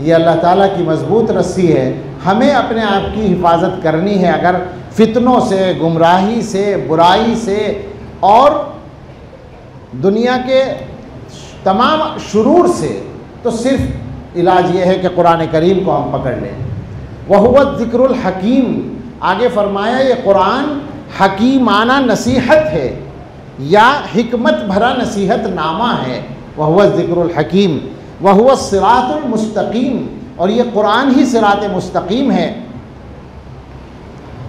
ये अल्लाह ताला की मजबूत रस्सी है, हमें अपने आप की हिफाजत करनी है। अगर फितनों से, गुमराही से, बुराई से और दुनिया के तमाम शुरूर से, तो सिर्फ इलाज ये है कि कुरान करीम को हम पकड़ लें। वहुवा ज़िक्रुल हकीम, आगे फरमाया ये कुरान हकीमाना नसीहत है या हिकमत भरा नसीहत नामा है। वहुवा ज़िक्रुल हकीम वहुवा सिरातुल मुस्तकीम, और ये कुरान ही सिरात मुस्तकीम है।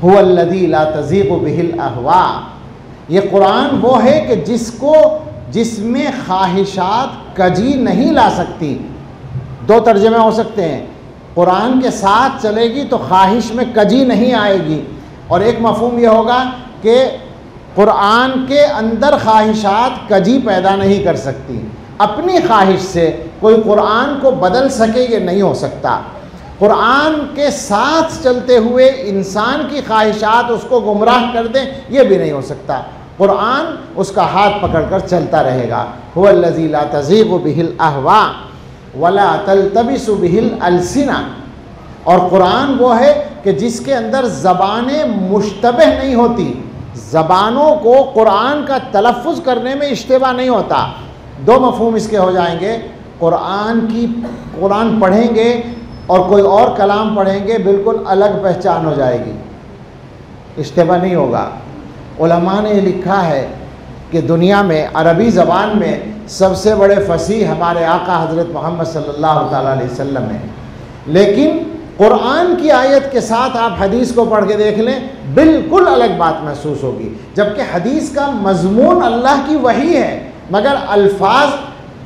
हुवल्लज़ी ला तज़ीग़ु बिहिल अहवा, ये कुरान वो है कि जिसमें ख्वाहिशात कजी नहीं ला सकती। दो तर्जमे हो सकते हैं, कुरान के साथ चलेगी तो ख्वाहिश में कजी नहीं आएगी, और एक मफ़हूम यह होगा कि कुरान के अंदर ख्वाहिशात कजी पैदा नहीं कर सकती। अपनी ख्वाहिश से कोई कुरान को बदल सके ये नहीं हो सकता। कुरान के साथ चलते हुए इंसान की ख्वाहिशात उसको गुमराह कर दें, ये भी नहीं हो सकता। कुरान उसका हाथ पकड़कर चलता रहेगा। हुवल्लज़ी ला तज़ीग़ु बिहिल अहवा वला तल्तबिसु बिहिल अलसिना, और कुरान वो है कि जिसके अंदर ज़बानें मुश्तबह नहीं होती, ज़बानों को कुरान का तलफ़्फ़ुज़ करने में इश्तिबा नहीं होता। दो मफ़हूम इसके हो जाएंगे, कुरान पढ़ेंगे और कोई और कलाम पढ़ेंगे, बिल्कुल अलग पहचान हो जाएगी, इश्तिबा नहीं होगा। उलमा ने लिखा है कि दुनिया में अरबी ज़बान में सबसे बड़े फसीह हमारे आका हज़रत मोहम्मद सल्लल्लाहु अलैहि वसल्लम हैं, लेकिन कुरान की आयत के साथ आप हदीस को पढ़ के देख लें, बिल्कुल अलग बात महसूस होगी। जबकि हदीस का मज़मून अल्लाह की वही है, मगर अल्फाज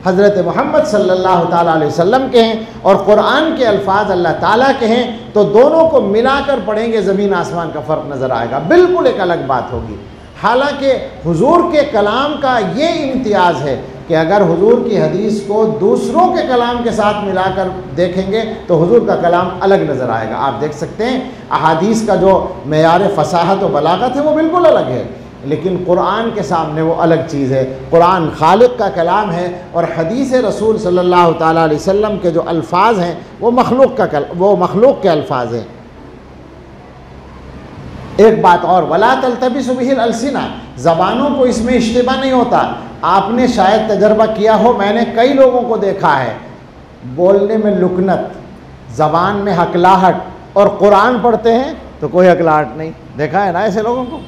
हज़रत मोहम्मद सल्लल्लाहु अलैहि वसल्लम के हैं और कुरान के अल्फाज अल्लाह ताला के हैं, तो दोनों को मिलाकर पढ़ेंगे, ज़मीन आसमान का फ़र्क नज़र आएगा, बिल्कुल एक अलग बात होगी। हालांकि हुजूर के कलाम का ये इम्तियाज़ है कि अगर हुजूर की हदीस को दूसरों के कलाम के साथ मिलाकर देखेंगे तो हुजूर का कलाम अलग नज़र आएगा। आप देख सकते हैं अहादीस का जो मेयार फ़साहत व बलागत है वो बिल्कुल अलग है, लेकिन कुरान के सामने वो अलग चीज़ है। कुरान खालिक का कलाम है और हदीस रसूल सल्लल्लाहु ताला अलैहि वसल्लम के जो अल्फाज हैं वो मखलूक के अल्फाज हैं। एक बात और, वला तल्तबिसु बिहिल अलसिना, ज़बानों को इसमें इश्तिबा नहीं होता। आपने शायद तजर्बा किया हो, मैंने कई लोगों को देखा है बोलने में लुकनत, ज़बान में हकलाहट, और कुरान पढ़ते हैं तो कोई हकलाहट नहीं। देखा है ना ऐसे लोगों को?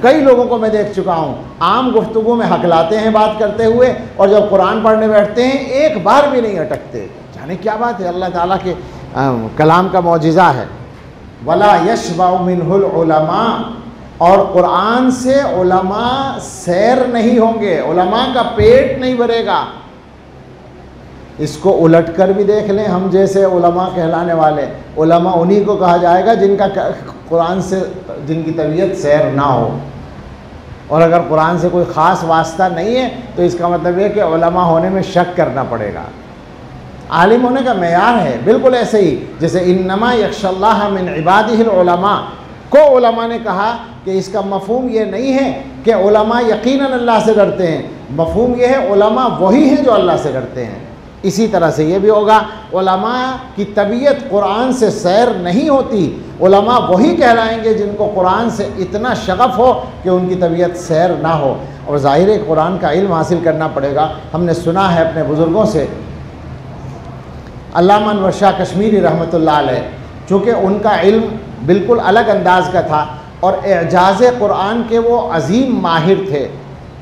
कई लोगों को मैं देख चुका हूँ, आम गुफ्तगू में हकलाते हैं बात करते हुए, और जब कुरान पढ़ने बैठते हैं एक बार भी नहीं अटकते। जाने क्या बात है, अल्लाह ताला के कलाम का मौजिज़ा है। वला यशबअ मिनहुल उलमा, और कुरान से उलमा सैर नहीं होंगे, उलमा का पेट नहीं भरेगा। इसको उलट कर भी देख लें, हम जैसे उलमा कहलाने वाले, उलमा उन्हीं को कहा जाएगा जिनका कुरान से जिनकी तबीयत सैर ना हो, और अगर कुरान से कोई ख़ास वास्ता नहीं है तो इसका मतलब ये कि उलमा होने में शक करना पड़ेगा। आलिम होने का मेयार है बिल्कुल ऐसे ही जैसे इन्नमा यख्शल्लाह मिन इबादिहिल उलमा, को उलमा ने कहा कि इसका मफहूम ये नहीं है कि उलमा यकीनन अल्लाह से डरते हैं, मफहूम ये है उलमा वही हैं जो अल्लाह से डरते हैं। इसी तरह से ये भी होगा, उलमा की तबीयत कुरान से सैर नहीं होती, उलमा वही कहलाएंगे जिनको कुरान से इतना शगफ़ हो कि उनकी तबीयत सैर ना हो। और ज़ाहिर है कुरान का इल्म हासिल करना पड़ेगा। हमने सुना है अपने बुज़ुर्गों से, अल्लामा अनवर शाह कश्मीरी रहमतुल्लाह अलैह, चूँकि उनका इल्म बिल्कुल अलग अंदाज का था और एजाज़ कुरान के वो अज़ीम माहिर थे।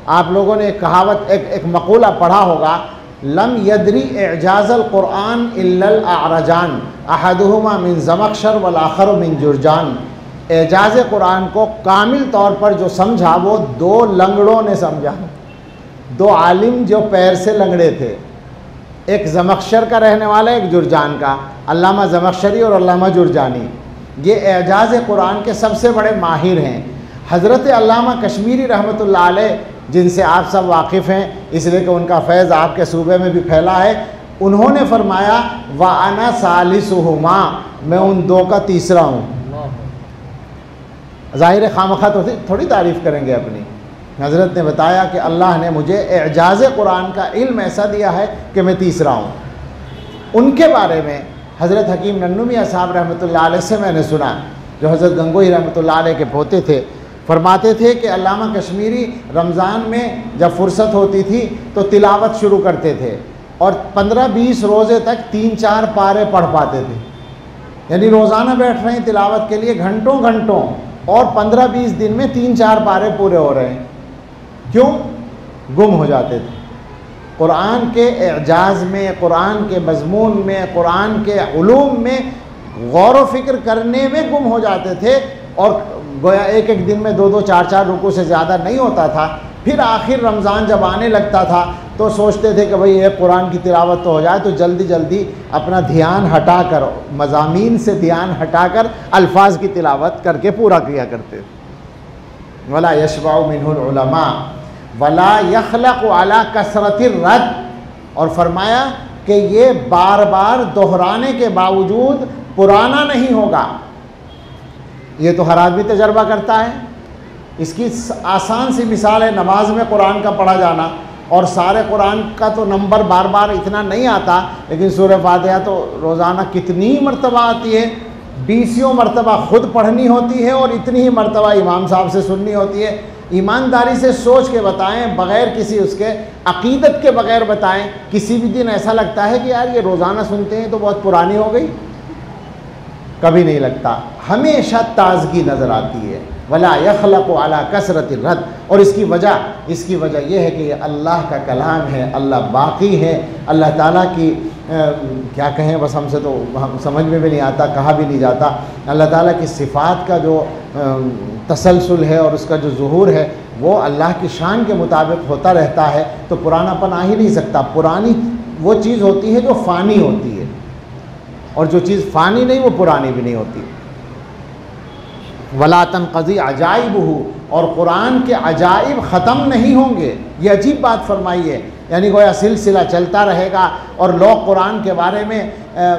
आप लोगों ने एक कहावत, एक मक़ूला पढ़ा होगा, लम यदरी एजाज़ल कुरान इल्लल आरजान अहदुहुमा मिन ज़मख़शर वल आखर मिन जुरजान। एजाज़ कुरान को कामिल तौर पर जो समझा वो दो लंगड़ों ने समझा, दो आलिम जो पैर से लंगड़े थे, एक ज़मख़शर का रहने वाला, एक जुरजान का, अल्लामा ज़मख़शरी और अल्लामा जुरजानी, ये एजाज़ कुरान के सबसे बड़े माहिर हैं। हज़रत अल्लामा कश्मीरी रहमतुल्लाह अलैह, जिनसे आप सब वाकिफ़ हैं इसलिए कि उनका फैज़ आपके सूबे में भी फैला है, उन्होंने फरमाया व अना सालिसुहुमा, मैं उन दो का तीसरा हूँ। ज़ाहिर खामखा तो थोड़ी तारीफ़ करेंगे अपनी। हज़रत ने बताया कि अल्लाह ने मुझे एजाज़ कुरान का इल्म ऐसा दिया है कि मैं तीसरा हूँ। उनके बारे में हज़रत हकीम नन्नू मियां साहब रहमतुल्लाह अलैह से मैंने सुना, जो हज़रत गंगोही रहमतुल्लाह अलैह के पोते थे, फरमाते थे कि अल्लामा कश्मीरी रमज़ान में जब फ़ुर्सत होती थी तो तिलावत शुरू करते थे और 15-20 रोज़े तक 3-4 पारे पढ़ पाते थे। यानी रोज़ाना बैठ रहे हैं तिलावत के लिए घंटों घंटों, और 15-20 दिन में 3-4 पारे पूरे हो रहे हैं। क्यों? गुम हो जाते थे कुरान के एजाज़ में, कुरान के मज़मून में, कुरान के उलूम में गौर व फ़िक्र करने में गुम हो जाते थे। और गोया एक एक दिन में 2-2, 4-4 रुकू से ज़्यादा नहीं होता था। फिर आखिर रमज़ान जब आने लगता था तो सोचते थे कि भाई एक कुरान की तिलावत तो हो जाए, तो जल्दी जल्दी अपना ध्यान हटाकर, मज़ामीन से ध्यान हटाकर अल्फाज की तिलावत करके पूरा किया करते थे। वला यशबाउ मिनहुल उलमा वला यखलक़ु अला कसरतिर रद, और फरमाया कि ये बार बार दोहराने के बावजूद पुराना नहीं होगा। ये तो हर आदमी तजर्बा करता है। इसकी आसान सी मिसाल है नमाज में कुरान का पढ़ा जाना, और सारे कुरान का तो नंबर बार बार इतना नहीं आता, लेकिन सूरह फातिहा तो रोज़ाना कितनी मरतबा आती है, 20 मरतबा ख़ुद पढ़नी होती है और इतनी ही मरतबा इमाम साहब से सुननी होती है। ईमानदारी से सोच के बताएं, बग़ैर किसी उसके अक़ीदत के बग़ैर बताएं। किसी भी दिन ऐसा लगता है कि यार ये रोज़ाना सुनते हैं तो बहुत पुरानी हो गई? कभी नहीं लगता, हमेशा ताज़गी नज़र आती है। वला यखलक़ु अला कसरतिर रद, और इसकी वजह यह है कि ये अल्लाह का कलाम है, अल्लाह बाक़ी है। अल्लाह ताला की क्या कहें, बस हमसे तो हम समझ में भी नहीं आता, कहा भी नहीं जाता। अल्लाह ताला की सिफ़ात का जो तसलसल है और उसका जो ज़ुहूर है वो अल्लाह की शान के मुताबिक होता रहता है, तो पुरानापन आ ही नहीं सकता। पुरानी वो चीज़ होती है जो फ़ानी होती है, और जो चीज़ फ़ानी नहीं वो पुरानी भी नहीं होती। वला तनक़ज़ी अजाइबुहु, और कुरान के अजाइब ख़त्म नहीं होंगे। ये अजीब बात फरमाई है, यानी गोया सिलसिला चलता रहेगा और लोग कुरान के बारे में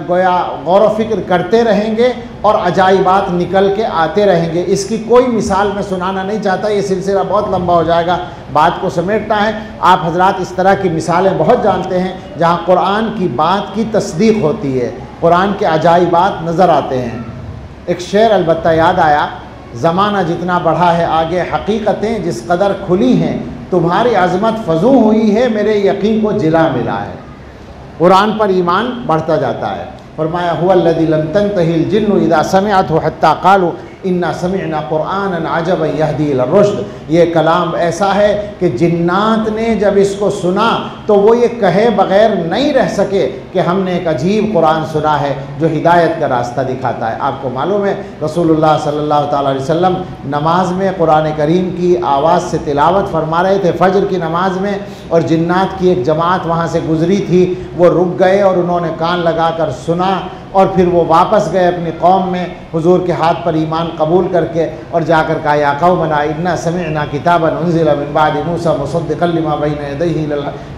गोया गौर व फ़िक्र करते रहेंगे और अजाइबात निकल के आते रहेंगे। इसकी कोई मिसाल मैं सुनाना नहीं चाहता, ये सिलसिला बहुत लंबा हो जाएगा, बात को समेटना है। आप हजरात इस तरह की मिसालें बहुत जानते हैं जहाँ कुरान की बात की तस्दीक होती है, कुरान के अजाइबात नज़र आते हैं। एक शेर अलबत्ता याद आया, ज़माना जितना बढ़ा है आगे हकीकतें जिस कदर खुली हैं, तुम्हारी अज़मत फजू हुई है, मेरे यकीन को जिला मिला है। कुरान पर ईमान बढ़ता जाता है। फरमाया हुवल्लज़ी लम तंतहिल जिन्नु इज़ा समिअतहु हत्ता क़ालू इन्ना समिअना क़ुरआनन अजबन यहदी इला रुश्द। ये कलाम ऐसा है कि जिन्नात ने जब इसको सुना तो वो ये कहे बग़ैर नहीं रह सके कि हमने एक अजीब कुरान सुना है जो हिदायत का रास्ता दिखाता है। आपको मालूम है रसूलुल्लाह सल्लल्लाहु अलैहि वसल्लम नमाज में कुरान करीम की आवाज़ से तिलावत फरमा रहे थे फ़जर की नमाज में, और जिन्नात की एक जमात वहाँ से गुज़री थी। वो रुक गए और उन्होंने कान लगा कर सुना, और फिर वो वापस गए अपनी कौम में हुजूर के हाथ पर ईमान कबूल करके, और जाकर कहा या कौमना इन्ना समिअना किताबन उन्ज़िला मिन बादि मूसा मुसद्दिक़न लिमा बैना यदैहि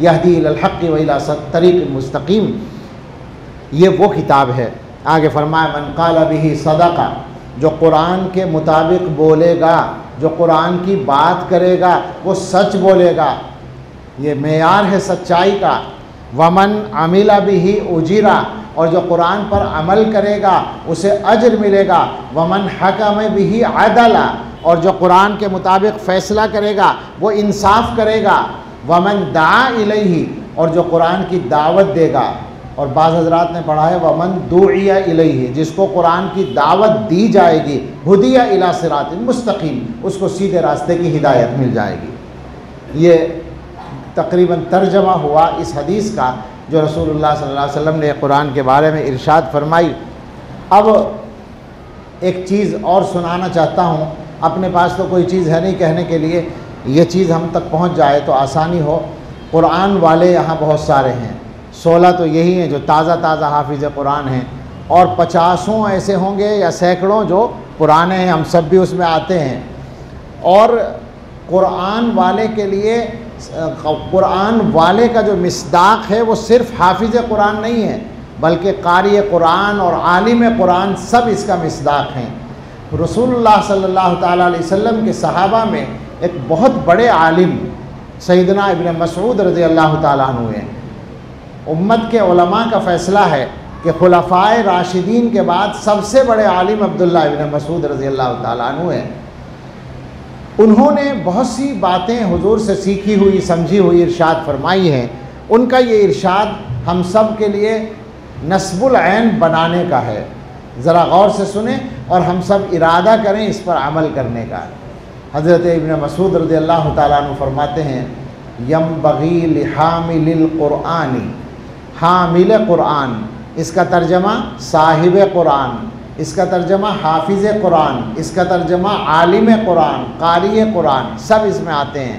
यहदी इलल हक़्क़ि व इला तरीक़िन मुस्तक़ीम। ये वो किताब है। आगे फरमाया मन क़ाल बिही सदक़ा, जो कुरान के मुताबिक बोलेगा, जो कुरान की बात करेगा वो सच बोलेगा, ये मेयार है सच्चाई का। वमन अमिला बिही उजिरा, और जो कुरान पर अमल करेगा उसे अजर मिलेगा। वमन हकम बिही अदला, और जो कुरान के मुताबिक फ़ैसला करेगा वो इंसाफ करेगा। वमन दा इलैहि, और जो कुरान की दावत देगा। और बाज़ हज़रात ने पढ़ा है वमन दुइया इलैहि, जिसको कुरान की दावत दी जाएगी, हुदिया इला सिरातिन मुस्तकीम, उसको सीधे रास्ते की हिदायत मिल जाएगी। ये तकरीबन तर्जमा हुआ इस हदीस का जो रसूलुल्लाह सल्लल्लाहु अलैहि वसल्लम ने कुरान के बारे में इरशाद फरमाई। अब एक चीज़ और सुनाना चाहता हूँ, अपने पास तो कोई चीज़ है नहीं कहने के लिए, ये चीज़ हम तक पहुँच जाए तो आसानी हो। कुरान वाले यहाँ बहुत सारे हैं, 16 तो यही हैं जो ताज़ा हाफिज़ कुरान हैं, और 50 ऐसे होंगे या सैकड़ों जो पुराने हैं, हम सब भी उसमें आते हैं। और कुरान वाले के लिए, कुरान वाले का जो मिस्दाक है वो सिर्फ़ हाफिज़ कुरान नहीं है, बल्कि कारी कुरान और आलिम कुरान सब इसका मिस्दाक हैं। रसूलुल्लाह सल्लल्लाहु ताला अलैहि वसल्लम के सहाबा में एक बहुत बड़े आलिम सैयदना इब्न मसऊद रज़ी अल्लाह ताला अन्हु हैं। उम्मत के उलमा का फ़ैसला है कि खुलफ़ाए राशिदीन के बाद सबसे बड़े आलिम अब्दुल्लाह इब्न मसऊद रज़ी अल्लाह ताला अन्हु हैं। उन्होंने बहुत सी बातें हुजूर से सीखी हुई, समझी हुई इरशाद फरमाई हैं। उनका ये इरशाद हम सब के लिए नस्बुल ऐन बनाने का है। ज़रा गौर से सुने और हम सब इरादा करें इस पर अमल करने का। हज़रत इब्न मसऊद रज़ी अल्लाह ताला अन्हु फरमाते हैं, यंबग़ी लिहामिलिल क़ुरआनी, हामिल क़ुरआन, इसका तर्जमा साहिब क़ुरआन, इसका तर्जमा हाफिज़ कुरान, इसका तर्जमा आलिम कुरान, कारी कुरान, सब इसमें आते हैं।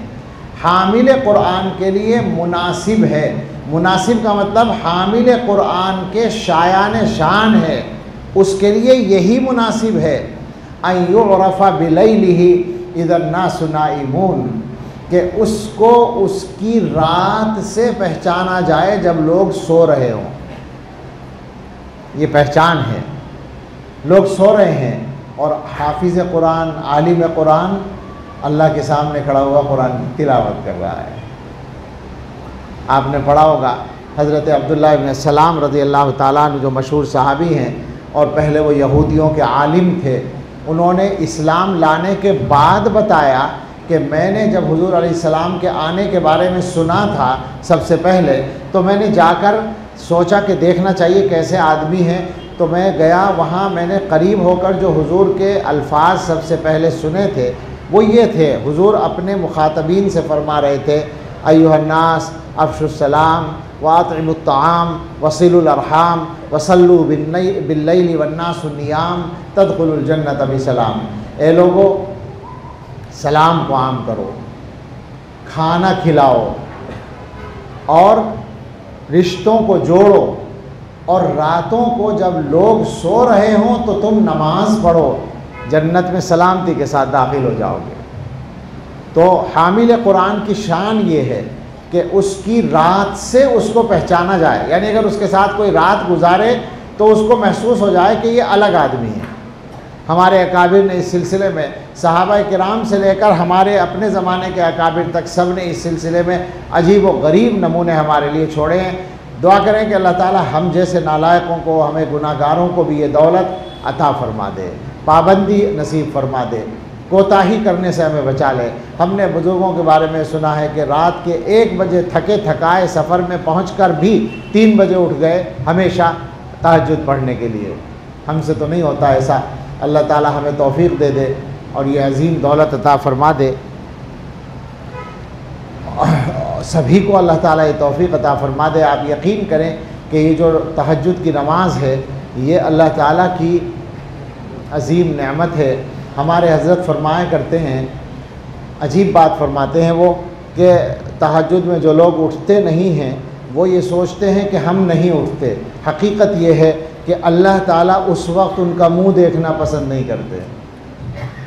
हामिल कुरान के लिए मुनासिब है, मुनासिब का मतलब हामिल कुरान के शायान शान है, उसके लिए यही मुनासिब है। अयुरफ़ा बिलैलिही इज़न नासु नाइमून, कि उसको उसकी रात से पहचाना जाए जब लोग सो रहे हों। ये पहचान है, लोग सो रहे हैं और हाफिज़ कुरान, आलिम कुरान अल्लाह के सामने खड़ा हुआ कुरान की तिलावत कर रहा है। आपने पढ़ा होगा हज़रत अब्दुल्लाह इब्न सलाम रज़ी अल्लाह ताला अन्हु जो मशहूर सहाबी हैं और पहले वो यहूदियों के आलिम थे। उन्होंने इस्लाम लाने के बाद बताया कि मैंने जब हुज़ूर अलैहिस्सलाम के आने के बारे में सुना था सबसे पहले, तो मैंने जाकर सोचा कि देखना चाहिए कैसे आदमी हैं। तो मैं गया वहाँ, मैंने करीब होकर जो हुज़ूर के अल्फाज सबसे पहले सुने थे वो ये थे। हुज़ूर अपने मुखातबीन से फरमा रहे थे, अय्युहन्नास अफ़शुस्सलाम वातइमुत्ताआम वसिलुल अरहाम वसल्लु बिल्लैलि वन्नासु नियाम तदखुलुल जन्नत बिसलाम। ए लोगो, सलाम को आम करो, खाना खिलाओ और रिश्तों को जोड़ो, और रातों को जब लोग सो रहे हों तो तुम नमाज पढ़ो, जन्नत में सलामती के साथ दाखिल हो जाओगे। तो हामिल कुरान की शान ये है कि उसकी रात से उसको पहचाना जाए, यानी अगर उसके साथ कोई रात गुजारे तो उसको महसूस हो जाए कि ये अलग आदमी है। हमारे अकाबिर ने इस सिलसिले में सहाबा किराम से लेकर हमारे अपने ज़माने के अकाबिर तक सब ने इस सिलसिले में अजीब व गरीब नमूने हमारे लिए छोड़े हैं। दुआ करें कि अल्लाह ताला हम जैसे नालायकों को, हमें गुनाहगारों को भी ये दौलत अता फ़रमा दे, पाबंदी नसीब फरमा दे, कोताही करने से हमें बचा ले। हमने बुज़ुर्गों के बारे में सुना है कि रात के 1 बजे थके थकाए सफ़र में पहुंचकर भी 3 बजे उठ गए हमेशा तहज्जुद पढ़ने के लिए। हमसे तो नहीं होता ऐसा। अल्लाह ताला हमें तौफ़ीक़ दे दे और ये अजीम दौलत अता फ़रमा दे। सभी को अल्लाह ताला ये तौफ़ीक़ अता फ़रमा दे। आप यकीन करें कि ये जो तहज्जुद की नमाज़ है ये अल्लाह ताला की अजीम नेमत है। हमारे हज़रत फरमाया करते हैं, अजीब बात फरमाते हैं वो, कि तहज्जुद में जो लोग उठते नहीं हैं वो ये सोचते हैं कि हम नहीं उठते। हकीकत ये है कि अल्लाह ताला उस वक्त उनका मुँह देखना पसंद नहीं करते।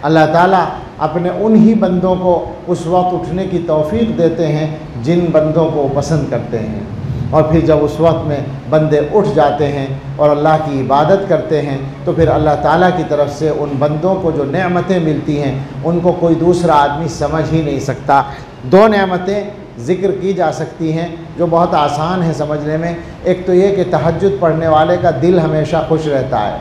अल्लाह ताला अपने उन ही बंदों को उस वक्त उठने की तौफ़ीक़ देते हैं जिन बंदों को पसंद करते हैं। और फिर जब उस वक्त में बंदे उठ जाते हैं और अल्लाह की इबादत करते हैं तो फिर अल्लाह ताला की तरफ से उन बंदों को जो नेमतें मिलती हैं उनको कोई दूसरा आदमी समझ ही नहीं सकता। दो नेमतें ज़िक्र की जा सकती हैं जो बहुत आसान है समझने में। एक तो ये कि तहज्जुद पढ़ने वाले का दिल हमेशा खुश रहता है।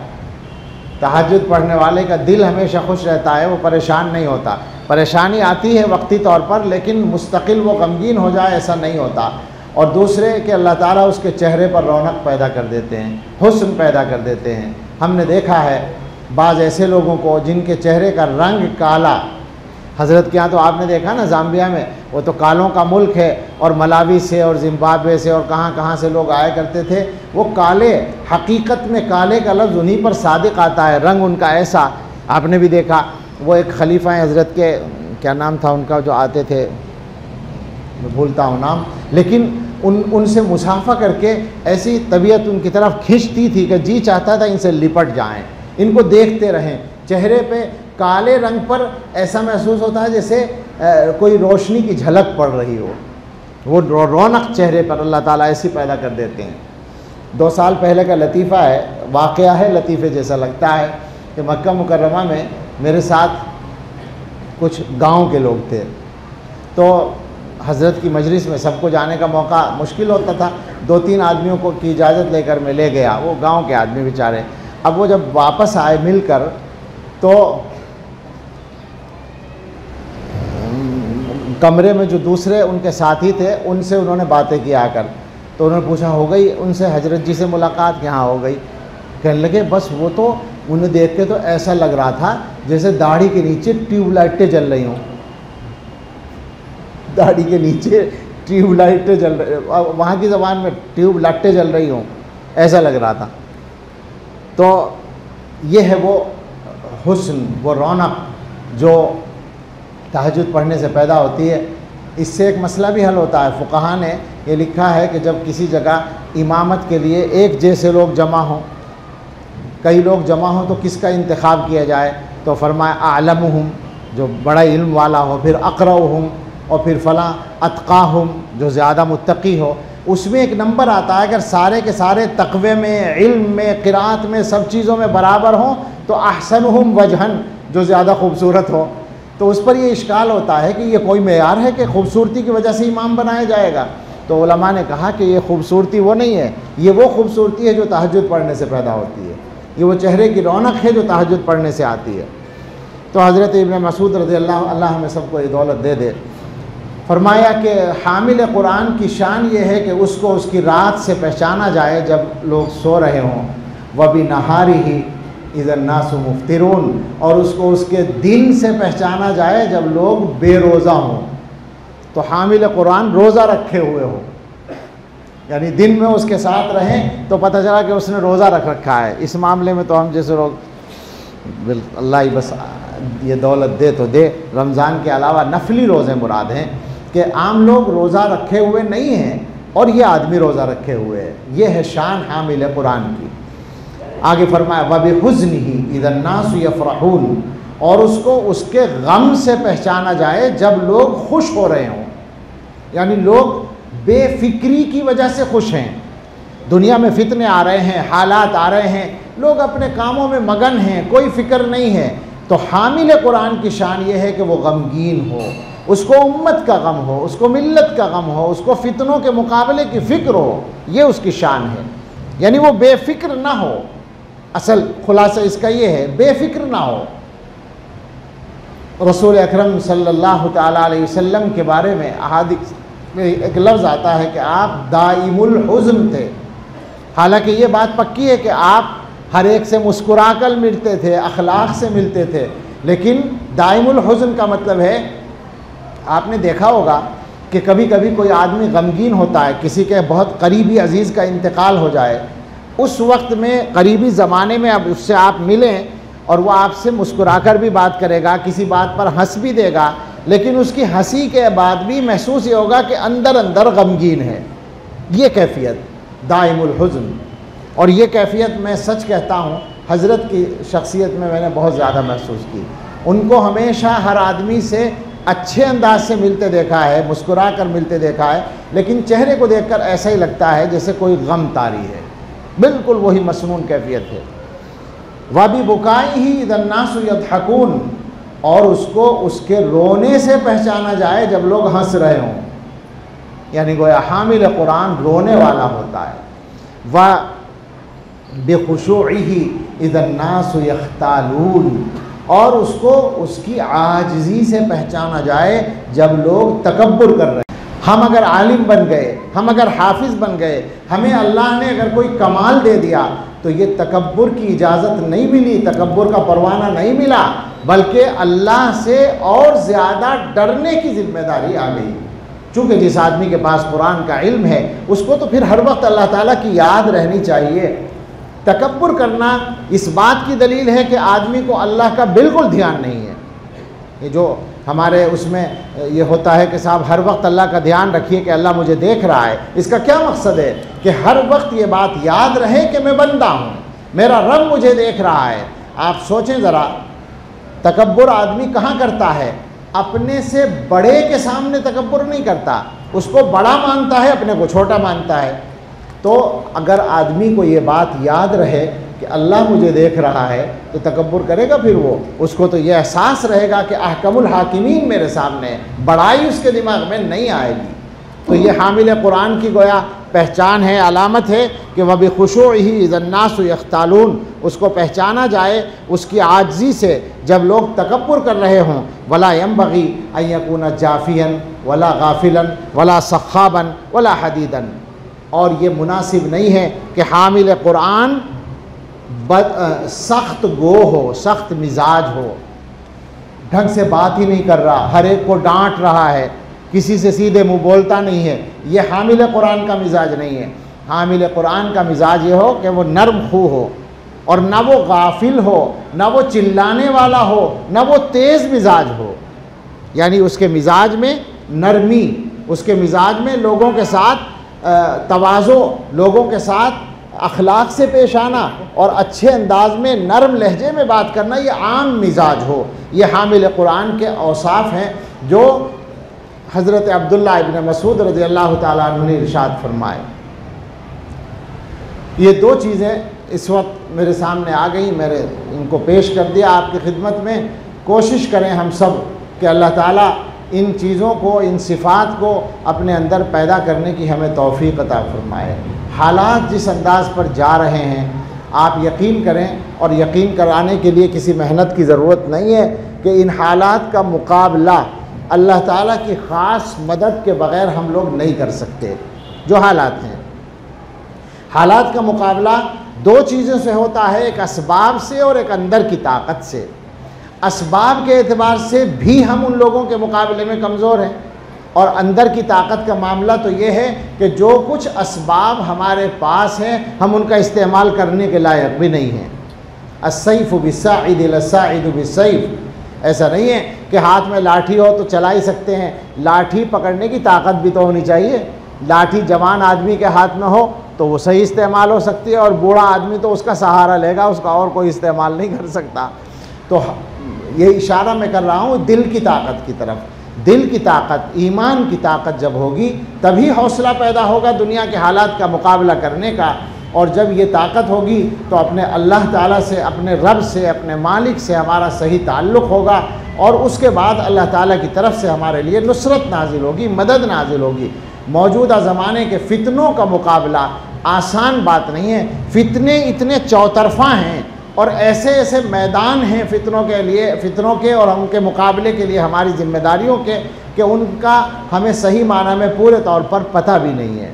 तहज्जुद पढ़ने वाले का दिल हमेशा खुश रहता है, वो परेशान नहीं होता। परेशानी आती है वक्ती तौर पर, लेकिन मुस्तकिल वो गमगीन हो जाए ऐसा नहीं होता। और दूसरे कि अल्लाह ताला उसके चेहरे पर रौनक पैदा कर देते हैं, हुस्न पैदा कर देते हैं। हमने देखा है बाज़ ऐसे लोगों को जिनके चेहरे का रंग काला, हज़रत के यहाँ तो आपने देखा ना ज़ाम्बिया में, वो तो कालों का मुल्क है और मलावी से और ज़िम्बाब्वे से और कहाँ कहाँ से लोग आया करते थे। वो काले, हकीकत में काले का लफ्ज़ उन्हीं पर सादिक आता है, रंग उनका ऐसा। आपने भी देखा वो एक खलीफा हैं हज़रत के, क्या नाम था उनका जो आते थे, मैं भूलता हूँ नाम, लेकिन उनसे मुसाफा करके ऐसी तबीयत उनकी तरफ खींचती थी कि जी चाहता था इनसे लिपट जाएं, इनको देखते रहें। चेहरे पे काले रंग पर ऐसा महसूस होता है जैसे कोई रोशनी की झलक पड़ रही हो, वो रौनक चेहरे पर अल्लाह ताला ऐसी पैदा कर देते हैं। 2 साल पहले का लतीफ़ा है, वाक़या है, लतीफ़े जैसा लगता है कि मक्का मुकर्रमा में मेरे साथ कुछ गांव के लोग थे। तो हज़रत की मजलिस में सबको जाने का मौका मुश्किल होता था, 2-3 आदमियों को की इजाज़त लेकर मैं ले गया, वो गांव के आदमी बेचारे। अब वो जब वापस आए मिलकर तो कमरे में जो दूसरे उनके साथी थे उनसे उन्होंने बातें किया आकर, तो उन्होंने पूछा हो गई उनसे हजरत जी से मुलाकात? कहाँ हो गई? कहने लगे बस वो तो उन्हें देख के तो ऐसा लग रहा था जैसे दाढ़ी के नीचे ट्यूबलाइटें जल रही हों, दाढ़ी के नीचे ट्यूबलाइटें जल रही, वहाँ की ज़बान में ट्यूबलाइटें जल रही हों, ऐसा लग रहा था। तो ये है वो हुस्न, वो रौनक जो तहज्जुद पढ़ने से पैदा होती है। इससे एक मसला भी हल होता है। फ़ुक़हा ने ये लिखा है कि जब किसी जगह इमामत के लिए एक जैसे लोग जमा हों, कई लोग जमा हों, तो किसका इंतखाब किया जाए? तो फरमाया आलमुहुम, जो बड़ा इल्म वाला हो, फिर अक़रउहुम, और फिर फ़लाँ अत्क़ाहुम, जो ज़्यादा मुत्तक़ी हो। उसमें एक नंबर आता है, अगर सारे के सारे तक़वे में, इल्म में, क़िराअत में, सब चीज़ों में बराबर हों तो अहसनुहुम वजहन, जो ज़्यादा खूबसूरत हो। तो उस पर ये इश्काल होता है कि ये कोई मेयार है कि खूबसूरती की वजह से इमाम बनाया जाएगा? तो उलमा ने कहा कि ये खूबसूरती वो नहीं है, ये वो खूबसूरती है जो तहज्जुद पढ़ने से पैदा होती है, ये वो चेहरे की रौनक है जो तहज्जुद पढ़ने से आती है। तो हज़रत इब्न मसूद रज़ियल्लाहु, अल्लाह हमें सबको ये दौलत दे दे, फरमाया कि हामिल कुरान की शान ये है कि उसको उसकी रात से पहचाना जाए जब लोग सो रहे हों, व भी नहारी ही इज़न नासु मुफ्तिरून, और उसको उसके दिन से पहचाना जाए जब लोग बेरोज़ा हों। तो हामिल कुरान रोज़ा रखे हुए हो, यानी दिन में उसके साथ रहें तो पता चला कि उसने रोज़ा रख रखा है। इस मामले में तो हम जैसे लोग, अल्लाह ही बस ये दौलत दे तो दे। रमज़ान के अलावा नफली रोज़े मुराद हैं कि आम लोग रोज़ा रखे हुए नहीं हैं और ये आदमी रोज़ा रखे हुए है। ये है शान हामिल कुरान की। आगे फरमाया वबिहुज़्निही इज़न नासु यफ़रहून, और उसको उसके गम से पहचाना जाए जब लोग खुश हो रहे हों, यानी लोग बेफिक्री की वजह से खुश हैं। दुनिया में फितने आ रहे हैं, हालात आ रहे हैं, लोग अपने कामों में मगन हैं, कोई फ़िक्र नहीं है। तो हामिल कुरान की शान ये है कि वो गमगीन हो, उसको उम्मत का गम हो, उसको मिल्लत का गम हो, उसको फितनों के मुकाबले की फ़िक्र हो, ये उसकी शान है। यानी वो बेफिक्र ना हो। असल खुलासा इसका ये है, बेफिक्र ना हो। रसूल अकरम सल्लल्लाहु ताला अलैहि वसल्लम के बारे में अहादीस में एक लफ्ज़ आता है कि आप दाइमुल हुज़्न थे। हालांकि ये बात पक्की है कि आप हर एक से मुस्कुरा कर मिलते थे, अखलाक से मिलते थे, लेकिन दाइमुल हुज़्न का मतलब है, आपने देखा होगा कि कभी कभी कोई आदमी गमगीन होता है, किसी के बहुत करीबी अजीज़ का इंतकाल हो जाए, उस वक्त में करीबी ज़माने में अब उससे आप मिलें और वो आपसे मुस्कुराकर भी बात करेगा, किसी बात पर हंस भी देगा, लेकिन उसकी हंसी के बाद भी महसूस ये होगा कि अंदर अंदर गमगीन है। ये कैफियत दाइमुल हुज़्न, और ये कैफियत मैं सच कहता हूँ हज़रत की शख्सियत में मैंने बहुत ज़्यादा महसूस की। उनको हमेशा हर आदमी से अच्छे अंदाज से मिलते देखा है, मुस्कुरा कर मिलते देखा है, लेकिन चेहरे को देखकर ऐसा ही लगता है जैसे कोई गम तारी है, बिल्कुल वही मसनून कैफियत है। वाबी बुकाई ही इदन्नासु यदहकून, और उसको उसके रोने से पहचाना जाए जब लोग हंस रहे हों, यानी गोया हामिल कुरान रोने वाला होता है। व बेखुशूइही इदन्नासु यख्तालून, और उसको उसकी आजिज़ी से पहचाना जाए जब लोग तकब्बुर कर रहे हैं। हम अगर आलिम बन गए, हम अगर हाफिज़ बन गए, हमें अल्लाह ने अगर कोई कमाल दे दिया, तो ये तकब्बुर की इजाज़त नहीं मिली, तकब्बुर का परवाना नहीं मिला, बल्कि अल्लाह से और ज़्यादा डरने की ज़िम्मेदारी आ गई। चूँकि जिस आदमी के पास कुरान का इल्म है, उसको तो फिर हर वक्त अल्लाह ताला की याद रहनी चाहिए। तकब्बुर करना इस बात की दलील है कि आदमी को अल्लाह का बिल्कुल ध्यान नहीं है। ये जो हमारे उसमें ये होता है कि साहब हर वक्त अल्लाह का ध्यान रखिए कि अल्लाह मुझे देख रहा है, इसका क्या मकसद है? कि हर वक्त ये बात याद रहे कि मैं बंदा हूँ, मेरा रब मुझे देख रहा है। आप सोचें ज़रा, तकब्बुर आदमी कहाँ करता है? अपने से बड़े के सामने तकब्बुर नहीं करता, उसको बड़ा मानता है, अपने को छोटा मानता है। तो अगर आदमी को ये बात याद रहे कि अल्लाह मुझे देख रहा है, तो तकब्बुर करेगा फिर वो, उसको तो ये एहसास रहेगा कि अहकमुल हाकिमीन मेरे सामने है, बड़ाई उसके दिमाग में नहीं आएगी। तो ये हामिल कुरान की गोया पहचान है, अलामत है कि वह बेखुशूइही इज़न्नासु यख्तालून, उसको पहचाना जाए उसकी आजिज़ी से जब लोग तकब्बुर कर रहे हों। वला यंबग़ी अन यकूना जाफ़ियन वला गाफ़िलन वला सख़ाबन वला हदीदन, और ये मुनासिब नहीं है कि हामिल कुरान सख्त गो हो, सख्त मिजाज हो, ढंग से बात ही नहीं कर रहा, हर एक को डांट रहा है, किसी से सीधे मुंह बोलता नहीं है। ये हामिल कुरान का मिजाज नहीं है। हामिल कुरान का मिजाज ये हो कि वो नर्म खू हो, और ना वो गाफिल हो, ना वो चिल्लाने वाला हो, ना वो तेज़ मिजाज हो। यानी उसके मिजाज में नरमी, उसके मिजाज में लोगों के साथ तवाज़ो, लोगों के साथ अखलाक से पेश आना और अच्छे अंदाज में नरम लहजे में बात करना, ये आम मिजाज हो। ये हामिल कुरान के औसाफ हैं जो हज़रत अब्दुल्लाह इब्न मसूद रज़ी अल्लाह ताला अन्हु ने इरशाद फरमाए। ये दो चीज़ें इस वक्त मेरे सामने आ गई, मैंने इनको पेश कर दिया आपकी खिदमत में। कोशिश करें हम सब कि अल्लाह ताला इन चीज़ों को, इन सिफ़ात को अपने अंदर पैदा करने की हमें तौफ़ीक़ अता फ़रमाए। हालात जिस अंदाज़ पर जा रहे हैं, आप यकीन करें, और यकीन कराने के लिए किसी मेहनत की ज़रूरत नहीं है, कि इन हालात का मुकाबला अल्लाह ताला की ख़ास मदद के बग़ैर हम लोग नहीं कर सकते। जो हालात हैं, हालात का मुकाबला दो चीज़ों से होता है, एक असबाब से और एक अंदर की ताकत से। असबाब के एतबार से भी हम उन लोगों के मुकाबले में कमज़ोर हैं, और अंदर की ताकत का मामला तो ये है कि जो कुछ असबाब हमारे पास हैं, हम उनका इस्तेमाल करने के लायक भी नहीं हैं। अस्सैफ़ु बिस्साइद लस्साइदु बिस्सैफ़, ऐसा नहीं है कि हाथ में लाठी हो तो चला ही सकते हैं, लाठी पकड़ने की ताकत भी तो होनी चाहिए। लाठी जवान आदमी के हाथ में हो तो वो सही इस्तेमाल हो सकती है, और बूढ़ा आदमी तो उसका सहारा लेगा, उसका और कोई इस्तेमाल नहीं कर सकता। तो ये इशारा मैं कर रहा हूँ दिल की ताकत की तरफ। दिल की ताकत, ईमान की ताकत जब होगी तभी हौसला पैदा होगा दुनिया के हालात का मुकाबला करने का। और जब ये ताकत होगी तो अपने अल्लाह ताला से, अपने रब से, अपने मालिक से हमारा सही ताल्लुक़ होगा, और उसके बाद अल्लाह ताला की तरफ से हमारे लिए नुसरत नाजिल होगी, मदद नाजिल होगी। मौजूदा ज़माने के फ़ितनों का मुकाबला आसान बात नहीं है। फ़ितने इतने चौतरफा हैं और ऐसे ऐसे मैदान हैं फ़ितनों के लिए, फ़ितनों के और उनके मुकाबले के लिए हमारी ज़िम्मेदारियों के, कि उनका हमें सही माना में पूरे तौर पर पता भी नहीं है।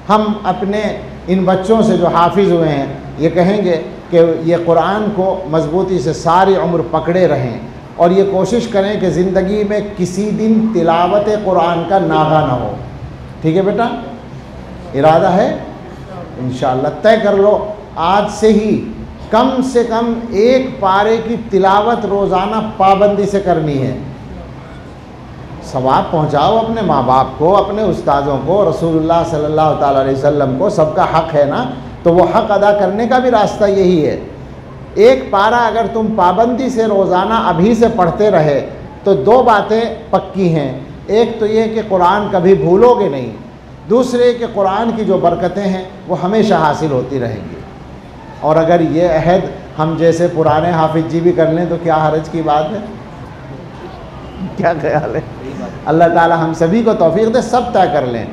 हम अपने इन बच्चों से जो हाफिज़ हुए हैं ये कहेंगे कि ये कुरान को मज़बूती से सारी उम्र पकड़े रहें, और ये कोशिश करें कि ज़िंदगी में किसी दिन तिलावत कुरान का नागा ना हो। ठीक है बेटा, इरादा है? इंशाअल्लाह तय कर लो आज से ही, कम से कम एक पारे की तिलावत रोज़ाना पाबंदी से करनी है। सवाब पहुँचाओ अपने माँ बाप को, अपने उस्तादों को, रसूलुल्लाह सल्लल्लाहु ताला अलैहि वसल्लम को, सबका हक़ है ना, तो वो हक़ अदा करने का भी रास्ता यही है। एक पारा अगर तुम पाबंदी से रोज़ाना अभी से पढ़ते रहे तो दो बातें पक्की हैं। एक तो ये कि कुरान कभी भूलोगे नहीं, दूसरे कि कुरान की जो बरकतें हैं वो हमेशा हासिल होती रहेंगी। और अगर ये अहद हम जैसे पुराने हाफिज जी भी कर लें तो क्या हरज की बात है? क्या ख्याल है? अल्लाह ताला हम सभी को तौफीक दे, सब तय कर लें,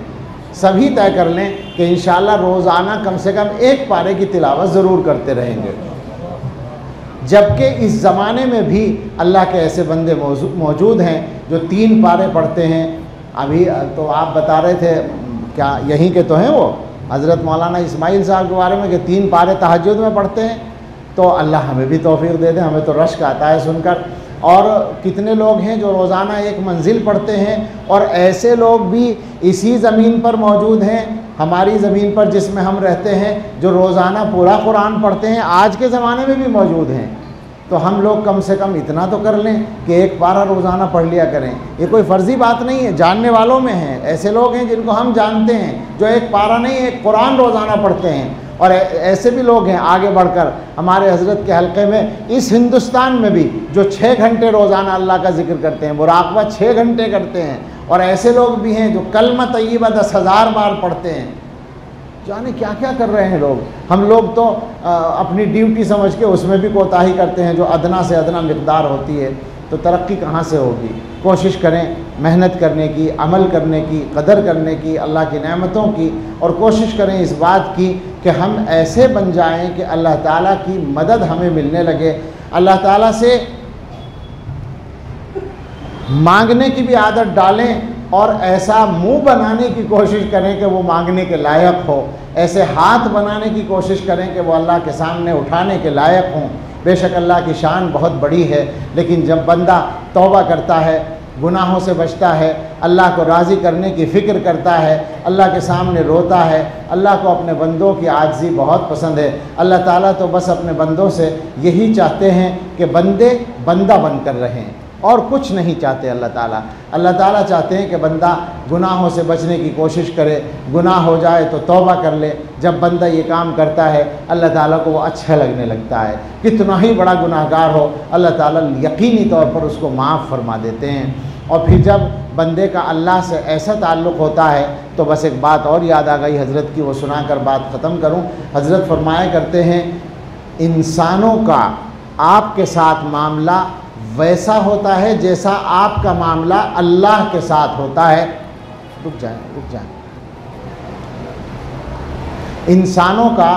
सभी तय कर लें कि इंशाअल्लाह रोज़ाना कम से कम एक पारे की तिलावत ज़रूर करते रहेंगे। जबकि इस ज़माने में भी अल्लाह के ऐसे बंदे मौजूद हैं जो 3 पारे पढ़ते हैं। अभी तो आप बता रहे थे, क्या यहीं के तो हैं वो हज़रत मौलाना इस्माइल साहब के बारे में कि 3 पारे तहज्जुद में पढ़ते हैं। तो अल्लाह हमें भी तौफीक दे दे, हमें तो रश्क आता है सुनकर। और कितने लोग हैं जो रोज़ाना एक मंजिल पढ़ते हैं, और ऐसे लोग भी इसी ज़मीन पर मौजूद हैं, हमारी ज़मीन पर जिसमें हम रहते हैं, जो रोज़ाना पूरा कुरान पढ़ते हैं, आज के ज़माने में भी मौजूद हैं। तो हम लोग कम से कम इतना तो कर लें कि एक पारा रोज़ाना पढ़ लिया करें। ये कोई फ़र्ज़ी बात नहीं है, जानने वालों में हैं, ऐसे लोग हैं जिनको हम जानते हैं जो एक पारा नहीं, एक कुरान रोज़ाना पढ़ते हैं। और ऐसे भी लोग हैं आगे बढ़कर हमारे हज़रत के हल्के में, इस हिंदुस्तान में भी, जो 6 घंटे रोज़ाना अल्लाह का ज़िक्र करते हैं, मुराक़बा 6 घंटे करते हैं। और ऐसे लोग भी हैं जो कलमा तय्यबा 10,000 बार पढ़ते हैं। जाने क्या क्या कर रहे हैं लोग। हम लोग तो अपनी ड्यूटी समझ के उसमें भी कोताही करते हैं, जो अदना से अदना मिक़दार होती है। तो तरक्की कहाँ से होगी? कोशिश करें मेहनत करने की, अमल करने की, कदर करने की, अल्लाह की नेमतों की, और कोशिश करें इस बात की कि हम ऐसे बन जाएं कि अल्लाह ताला की मदद हमें मिलने लगे। अल्लाह ताला से मांगने की भी आदत डालें, और ऐसा मुंह बनाने की कोशिश करें कि वो मांगने के लायक हो, ऐसे हाथ बनाने की कोशिश करें कि वो अल्लाह के सामने उठाने के लायक हों। बेशक अल्लाह की शान बहुत बड़ी है, लेकिन जब बंदा तौबा करता है, गुनाहों से बचता है, अल्लाह को राज़ी करने की फ़िक्र करता है, अल्लाह के सामने रोता है, अल्लाह को अपने बंदों की आजिज़ी बहुत पसंद है। अल्लाह ताला तो बस अपने बंदों से यही चाहते हैं कि बंदे बंदा बनकर रहें, और कुछ नहीं चाहते अल्लाह ताला। अल्लाह ताला चाहते हैं कि बंदा गुनाहों से बचने की कोशिश करे, गुनाह हो जाए तो तौबा कर ले। जब बंदा ये काम करता है अल्लाह ताला को वो अच्छा लगने लगता है। कितना ही बड़ा गुनाहगार हो, अल्लाह ताला यकीनी तौर पर उसको माफ़ फरमा देते हैं। और फिर जब बंदे का अल्लाह से ऐसा ताल्लुक़ होता है तो बस एक बात और याद आ गई हज़रत की, वो सुना कर बात ख़त्म करूँ। हज़रत फरमाया करते हैं, इंसानों का आपके साथ मामला वैसा होता है जैसा आपका मामला अल्लाह के साथ होता है। रुक जाए। इंसानों का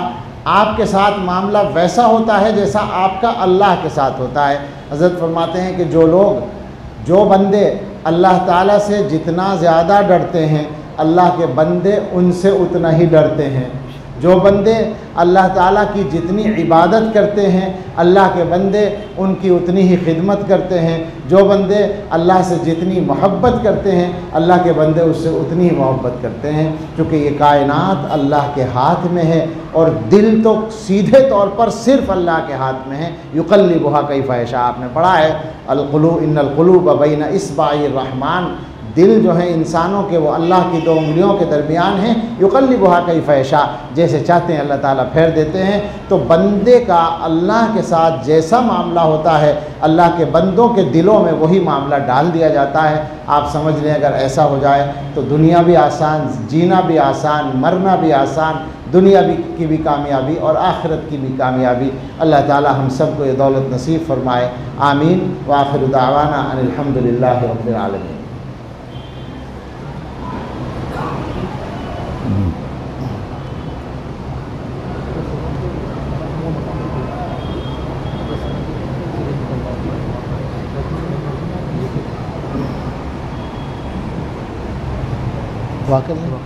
आपके साथ मामला वैसा होता है जैसा आपका अल्लाह के साथ होता है। हज़रत फरमाते हैं कि जो बंदे अल्लाह ताला से जितना ज़्यादा डरते हैं, अल्लाह के बंदे उनसे उतना ही डरते हैं। जो बंदे अल्लाह ताला की जितनी इबादत करते हैं, अल्लाह के बंदे उनकी उतनी ही खिदमत करते हैं। जो बंदे अल्लाह से जितनी मोहब्बत करते हैं, अल्लाह के बंदे उससे उतनी ही मोहब्बत करते हैं। क्योंकि ये कायनात अल्लाह के हाथ में है, और दिल तो सीधे तौर पर सिर्फ़ अल्लाह के हाथ में है। युक़ल्लिबुहा कैफ़ा यशा, आपने पढ़ा है, इन्नल क़ुलूब बैन इस्बाइर रहमान, दिल जो है इंसानों के वो अल्लाह की 2 उंगलियों के दरमियान हैं। युक़ल्लिबुहा कैफ़ा यशा, जैसे चाहते हैं अल्लाह ताला फेर देते हैं। तो बंदे का अल्लाह के साथ जैसा मामला होता है, अल्लाह के बंदों के दिलों में वही मामला डाल दिया जाता है। आप समझ लें, अगर ऐसा हो जाए तो दुनिया भी आसान, जीना भी आसान, मरना भी आसान, दुनिया की भी कामयाबी और आखिरत की भी कामयाबी। अल्लाह ताला हम सब को ये दौलत नसीब फरमाए। आमीन। व आखिरु दावाना अनिल हम्दुलिल्लाहि रब्बिल आलमीन। वाकई में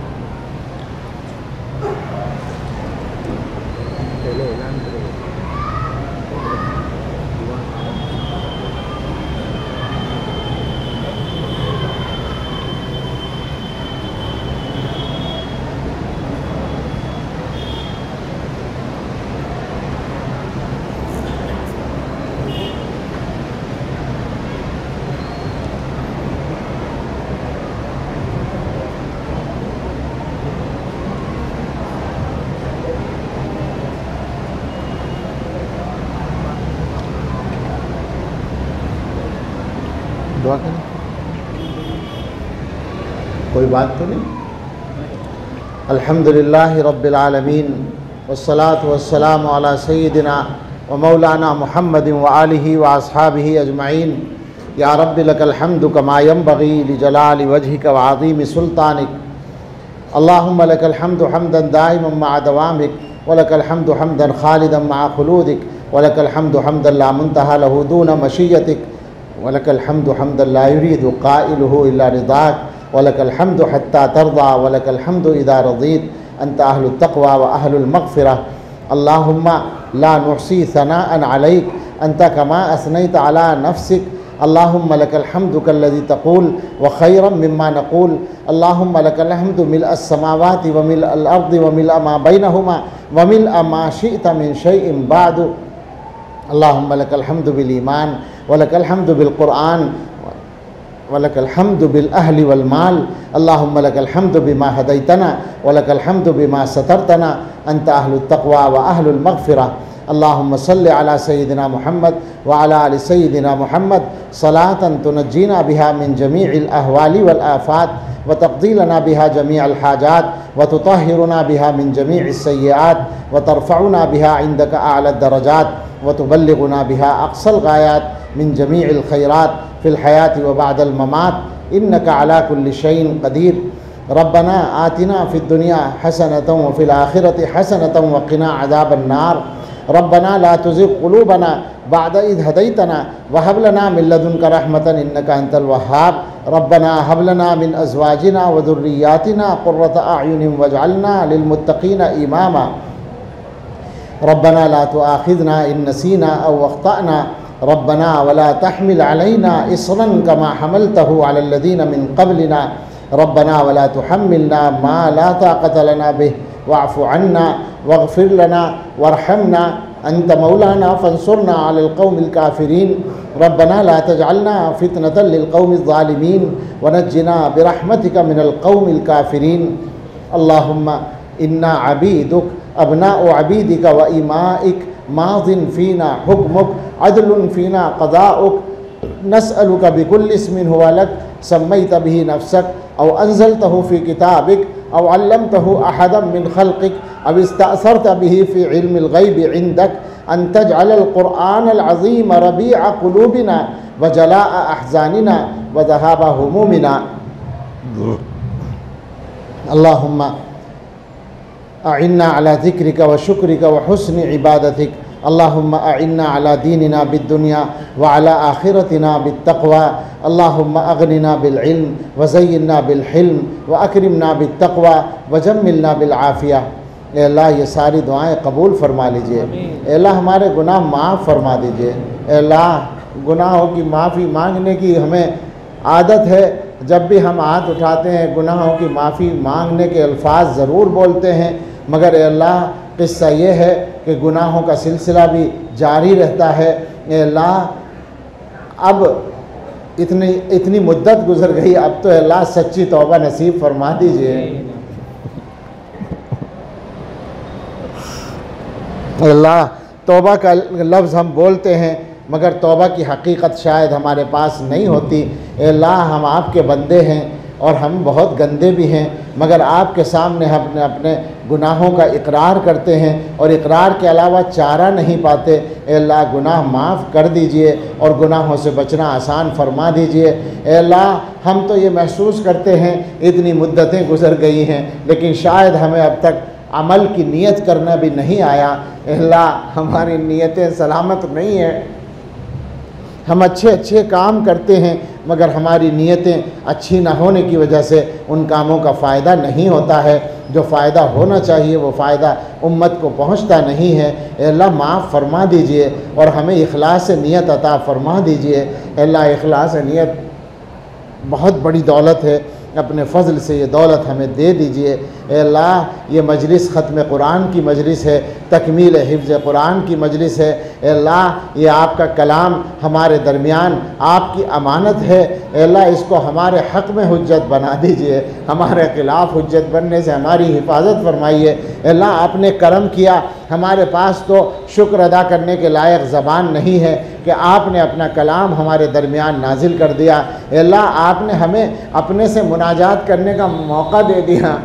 दुआ करें, कोई बात तो नहीं। अल्हम्दुलिल्लाहि रब्बिल आलमीन वस्सलातु वस्सलामु अला सय्यिदिना व मौलाना मुहम्मदिन व आलिहि व अस्हाबिहि अजमईन। या रब्बि लकल हम्दु कमा यंबगी लिजलालि वजहिका व अज़ीमि सुल्तानिक। अल्लाहुम्मा लकल हम्दु हम्दन दाइमन मअ दवामिक व लकल हम्दु हम्दन खालिदन मअ खुलूदिक व लकल हम्दु हम्दन ला मुंतहा लहु दून मशिय्यतिक व लकल हम्दु हम्दन ला युरीदु क़ाइलुहु इल्ला रिज़ाक व लकल हम्दु हत्ता तर्ज़ा व लकल हम्दु इज़ा रज़ीत अंत अहलुत तक़वा व अहलुल मग़फ़िरह। अल्लाहुम्मा ला नुहसी सनाअन अलैक अंत कमा असनैत अला नफ्सिक। अल्लाहुम्मा लकल हम्दु कल्लज़ी तक़ूल व खैरम मिम्मा नक़ूल। अल्लाहुम्मा लकल हम्दु मिल्अस समावाति व मिल्अल अर्दि व मिल्अ मा बैनहुमा व मिल्अ मा शिअत मिन शैइन बअदु। अल्लाहुम्मा लकल हम्दु बिल ईमान व लकल हम्दु बिल क़ुरआन व लकल हम्दु बिल अहलि वल माल। अल्लाहुम्मा लकल हम्दु बिमा हदैतना व लकल हम्दु बिमा सतरतना अंत अहलुत तक़वा व अहलुल मग़फ़िरह। अल्लाहुम्मा सल्लि अला सय्यिदिना मुहम्मद व अला आलि सय्यिदिना मुहम्मद सलातन तुनज्जीना बिहा मिन जमीइल अहवालि वल आफ़ात व तक़दीलना बिहा जमीअल हाजात व तुतहिरुना बिहा मिन जमीइस सय्यिआत व तरफ़उना बिहा इंदका अअला दरजात व तुबल्लिगुना बिहा अक़सल गायात मिन जमीइल खैरात फ़िल हयाति व बअदल ममात इन्नका अला कुल्लि शैइन क़दीर। रब्बना आतिना फ़िद दुनिया हसनतन व फ़िल आखिरति हसनतन व क़िना अज़ाबन नार। रब्बना ला तुज़िग़ क़ुलूबना बअद इज़ हदैतना व हब लना मिन लदुनका रहमतन इन्नका अंतल वह्हाब। रब्बना हब लना मिन अज़वाजिना व ज़ुर्रिय्यातिना क़ुर्रत अअयुनिन वजअलना लिलमुत्तक़ीना इमामा। रब्बना ला तुआख़िज़ना इन नसीना औ अख़्तअना। रब्बना वला तहमिल अलैना इस्रन कमा हमलतहु अलल लज़ीना मिन क़ब्लिना। रब्बना वला तुहम्मिलना मा ला ताक़त लना बिह वाफ़ु अन्ना वग़फ़िर लना वरहमना अंत मौलाना फ़ंसुरना अलल क़ौमिल काफ़िरीन। रब्बना ला तजअलना फ़ितनतन लिल क़ौमिज़ ज़ालिमीन वनज्जिना बिरहमतिका मिनल क़ौमिल काफ़िरीन। अल्लाहुम्मा इन्ना अबीदुक अबनाउ अबीदिका व इमाइक माज़िन फ़ीना हुक्मुक अदलुन फ़ीना क़ज़ाउक नस्अलुका बिकुल्लि इस्मिन हुवा लक सम्मैत बिही नफ़्सक औ अंज़लतहु फ़ी किताबिक औ अल्लमतहु अहदम मिन ख़ल्क़िक औ इस्तअसरत बिही फ़ी इल्मिल ग़ैबि इंदक अन तजअलल क़ुरआनल अज़ीम रबीअ क़ुलूबिना व जलाअ अहज़ानिना व ज़हाब हुमूमिना। अल्लाहुम्मा अइन्ना अला ज़िक्रिका व शुक्रिका व हुस्नि इबादतिक। अल्लाहुम्मा अइन्ना अला दीनिना बिद्दुनिया व अला आखिरतिना बित्तक़वा। अल्लाहुम्मा अग़निना बिल इल्म व ज़य्यिन्ना बिल हिल्म व अकरिमना बित्तक़वा व जम्मिलना बिल आफ़िया। ए अल्लाह ये सारी दुआएं कबूल फ़रमा लीजिए। ए अल्लाह हमारे गुनाह माफ़ फ़रमा दीजिए। ए अल्लाह गुनाहों की माफ़ी मांगने की हमें आदत है। जब भी हम हाथ उठाते हैं गुनाहों की माफ़ी मांगने के अल्फाज ज़रूर बोलते हैं, मगर ए अल्लाह क़िस्सा ये है कि गुनाहों का सिलसिला भी जारी रहता है। ए अल्लाह अब इतनी मुद्दत गुज़र गई, अब तो अल्लाह सच्ची तौबा नसीब फरमा दीजिए। अल्लाह तौबा का लफ्ज़ हम बोलते हैं मगर तौबा की हकीकत शायद हमारे पास नहीं होती। अल्लाह हम आपके बंदे हैं और हम बहुत गंदे भी हैं, मगर आपके सामने हम अपने गुनाहों का इकरार करते हैं और इकरार के अलावा चारा नहीं पाते। अल्लाह गुनाह माफ़ कर दीजिए और गुनाहों से बचना आसान फरमा दीजिए। अल्लाह हम तो ये महसूस करते हैं इतनी मुद्दतें गुज़र गई हैं, लेकिन शायद हमें अब तक अमल की नीयत करना भी नहीं आया। अल्लाह हमारी नीयतें सलामत नहीं हैं। हम अच्छे काम करते हैं मगर हमारी नीयतें अच्छी ना होने की वजह से उन कामों का फ़ायदा नहीं होता है। जो फ़ायदा होना चाहिए वो फ़ायदा उम्मत को पहुंचता नहीं है। अल्लाह माफ़ फरमा दीजिए और हमें इखलास नीयत अता फरमा दीजिए। अल्लाह इखलास नीयत बहुत बड़ी दौलत है, अपने फ़ज़ल से ये दौलत हमें दे दीजिए। अल्लाह ये मजलिस ख़त्म कुरान की मजलिस है, तकमील हिफ्ज़ कुरान की मजलिस है। अल्लाह ये आपका कलाम हमारे दरमियान आपकी अमानत है। अल्लाह इसको हमारे हक़ में हुज्जत बना दीजिए, हमारे ख़िलाफ़ हुज्जत बनने से हमारी हिफाजत फरमाइए। अल्लाह आपने करम किया, हमारे पास तो शुक्र अदा करने के लायक ज़बान नहीं है कि आपने अपना कलाम हमारे दरमियान नाजिल कर दिया। अल्लाह आपने हमें अपने से मुनाजात करने का मौका दे दिया।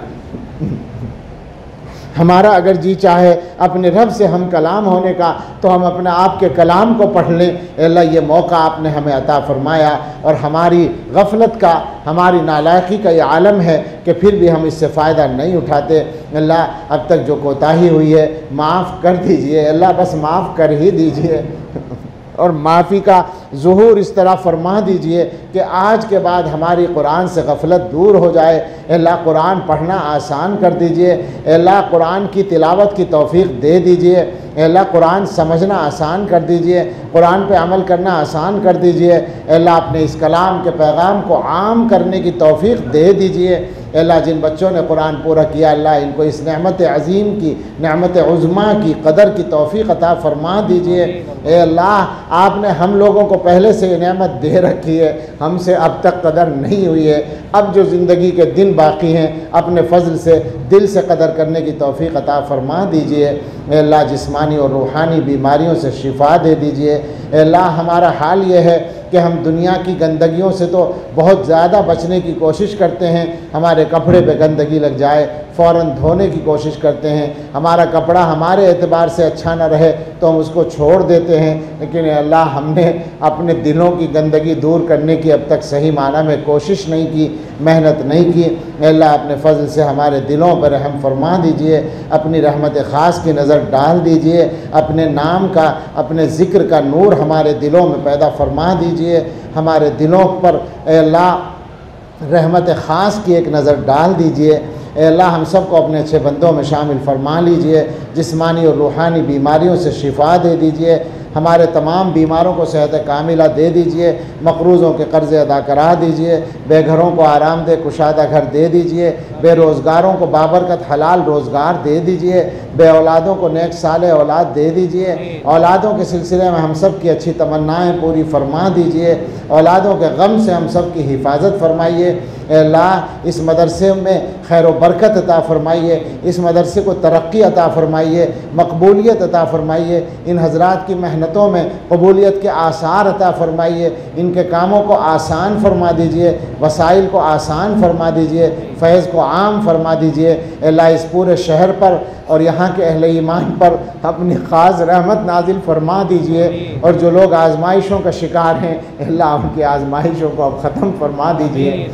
हमारा अगर जी चाहे अपने रब से हम कलाम होने का, तो हम अपने आप के कलाम को पढ़ लें। अल्लाह ये मौका आपने हमें अता फ़रमाया, और हमारी गफलत का, हमारी नालायकी का ये आलम है कि फिर भी हम इससे फ़ायदा नहीं उठाते। अल्लाह अब तक जो कोताही हुई है माफ़ कर दीजिए, अल्लाह बस माफ़ कर ही दीजिए, और माफ़ी का ज़ुहूर इस तरह फरमा दीजिए कि आज के बाद हमारी कुरान से गफलत दूर हो जाए। अल्लाह कुरान पढ़ना आसान कर दीजिए, अल्लाह कुरान की तिलावत की तौफ़ीक़ दे दीजिए, अल्लाह कुरान समझना आसान कर दीजिए, कुरान पे अमल करना आसान कर दीजिए। अल्लाह अपने इस कलाम के पैगाम को आम करने की तौफ़ीक़ दे दीजिए। अल्लाह जिन बच्चों ने कुरान पूरा किया, अल्लाह इनको इस नेमत अज़ीम की, नेमत उज़्मा की कदर की तौफ़ीक़ अता फ़रमा दीजिए। ए अल्लाह आपने हम लोगों को पहले से ये नेमत दे रखी है, हमसे अब तक कदर नहीं हुई है। अब जो ज़िंदगी के दिन बाकी हैं, अपने फ़ज़ल से दिल से कदर करने की तौफ़ीक़ अता फ़रमा दीजिए। अल्लाह जिस्मानी और रूहानी बीमारियों से शिफा दे दीजिए। अल्लाह हमारा हाल ये है कि हम दुनिया की गंदगियों से तो बहुत ज़्यादा बचने की कोशिश करते हैं। हमारे कपड़े पे गंदगी लग जाए फ़ौरन धोने की कोशिश करते हैं, हमारा कपड़ा हमारे एतबार से अच्छा न रहे तो हम उसको छोड़ देते हैं। लेकिन अल्लाह हमने अपने दिलों की गंदगी दूर करने की अब तक सही माना में कोशिश नहीं की, मेहनत नहीं की। अल्लाह अपने फ़ज़ल से हमारे दिलों पर रहम फरमा दीजिए, अपनी रहमत ख़ास की नज़र डाल दीजिए, अपने नाम का, अपने ज़िक्र का नूर हमारे दिलों में पैदा फरमा दीजिए। हमारे दिलों पर अल्लाह रहमत ख़ास की एक नज़र डाल दीजिए। अल्लाह हम सब को अपने अच्छे बंदों में शामिल फरमा लीजिए, जिस्मानी और रूहानी बीमारियों से शिफा दे दीजिए, हमारे तमाम बीमारों को सेहत कामिला दे दीजिए, मक़रूज़ों के कर्ज़े अदा करा दीजिए, बेघरों को आरामदेह कुशादा घर दे दीजिए, बेरोज़गारों को बाबरकत हलाल रोज़गार दे दीजिए, बे औलादों को नेक साले औलाद दे दीजिए, औलादों के सिलसिले में हम सब की अच्छी तमन्नाएँ पूरी फरमा दीजिए, औलादों के गम से हम सब की हिफाजत फरमाइए। अल्लाह इस मदरसे में खैर व बरकत अता फ़रमाइए, इस मदरसे को तरक्की अता फ़रमाइए, मकबूलियत अता फ़रमाइए, इन हज़रात की मेहनतों में कबूलियत के आसार अता फ़रमाइए, इनके कामों को आसान फरमा दीजिए, वसाइल को आसान फरमा दीजिए, फैज़ को आम फरमा दीजिए। अल्लाह इस पूरे शहर पर और यहाँ के अहले ईमान पर अपनी ख़ास रहमत नाजिल फरमा दीजिए, और जो लोग आज़माइशों का शिकार हैं अल्लाह उनकी आज़माइशों को अब ख़त्म फरमा दीजिए।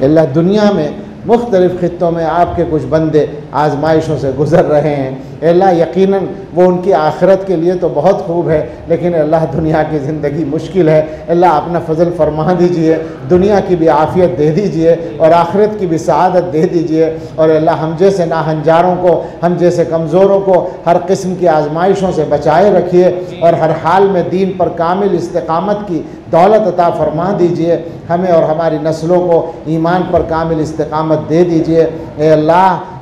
अल्लाह दुनिया में मुख्तलिफ़ ख़ित्तों में आपके कुछ बंदे आज़माइशों से गुज़र रहे हैं। अल्लाह यकीनन वो उनकी आखिरत के लिए तो बहुत खूब है, लेकिन अल्लाह दुनिया की ज़िंदगी मुश्किल है। अल्लाह अपना फ़ज़ल फरमा दीजिए, दुनिया की भी आफ़ियत दे दीजिए और आखिरत की भी सआदत दे दीजिए। और अल्लाह हम जैसे नाहंजारों को, हम जैसे कमज़ोरों को हर किस्म की आज़माइशों से बचाए रखिए, और हर हाल में दीन पर कामिल इस्तिक़ामत की दौलत अता फ़रमा दीजिए। हमें और हमारी नस्लों को ईमान पर कामिल इस्तिक़ामत दे दीजिए। ए अल्लाह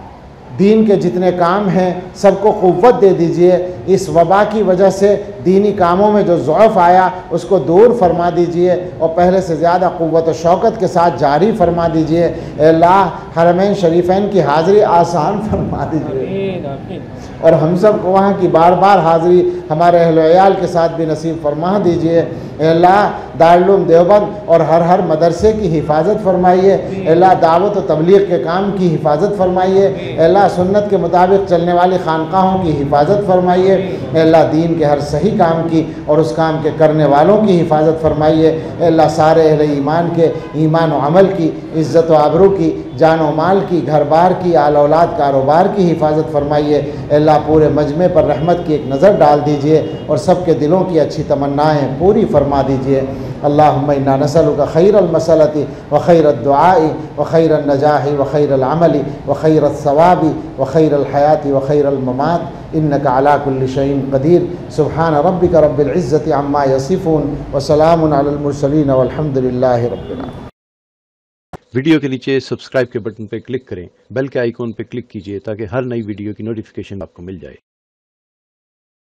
दीन के जितने काम हैं सबको क़ुव्वत दे दीजिए। इस वबा की वजह से दीनी कामों में जो ज़ौफ़ आया उसको दूर फरमा दीजिए, और पहले से ज़्यादा क़ुव्वत व शौक़त के साथ जारी फरमा दीजिए। अल्लाह हरमैन शरीफ़ैन की हाज़िरी आसान फरमा दीजिए, और हम सब को वहाँ की बार बार हाज़िरी हमारे अहले अयाल के साथ भी नसीब फरमा दीजिए। अल्लाह दारुल देवबंद और हर मदरसे की हिफाजत फरमाइए। अल्लाह दावत व तबलीग के काम की हिफाजत फरमाइए। अल्लाह सुन्नत के मुताबिक चलने वाली खानकाहों की हिफाजत फरमाइए। अल्लाह दीन के हर सही काम की और उस काम के करने वालों की हिफाजत फरमाइए। अल्लाह सारे अहले ईमान के ईमान व अमल की, इज़्ज़त व आबरू की, जान व माल की, घर बार की, आल औलाद कारोबार की हिफाजत फरमाइए। अल्लाह पूरे मजमे पर रहमत की एक नज़र डाल दीजिए और सबके दिलों की अच्छी तमन्नाएँ पूरी फरमा दीजिए। अल्लाहुम्मा इन्ना नसअलुका खैरल मसलति व खैरद दुआई व खैरन नजाहि व खैरल अमली व खैरत सवाबी व खैरल हयाती व खैरल ममात इन्नका अला कुल्लि शैइन क़दीर। सुब्हान रब्बिका रब्बिल इज़्ज़ति अम्मा यसिफ़ून व सलामुन अलल मुरसलीन वल्हम्दुलिल्लाहि रब्बिल आलमीन। वीडियो के नीचे सब्सक्राइब के बटन पर क्लिक करें, बेल के आइकॉन पर क्लिक कीजिए ताकि हर नई वीडियो की नोटिफिकेशन आपको मिल जाए।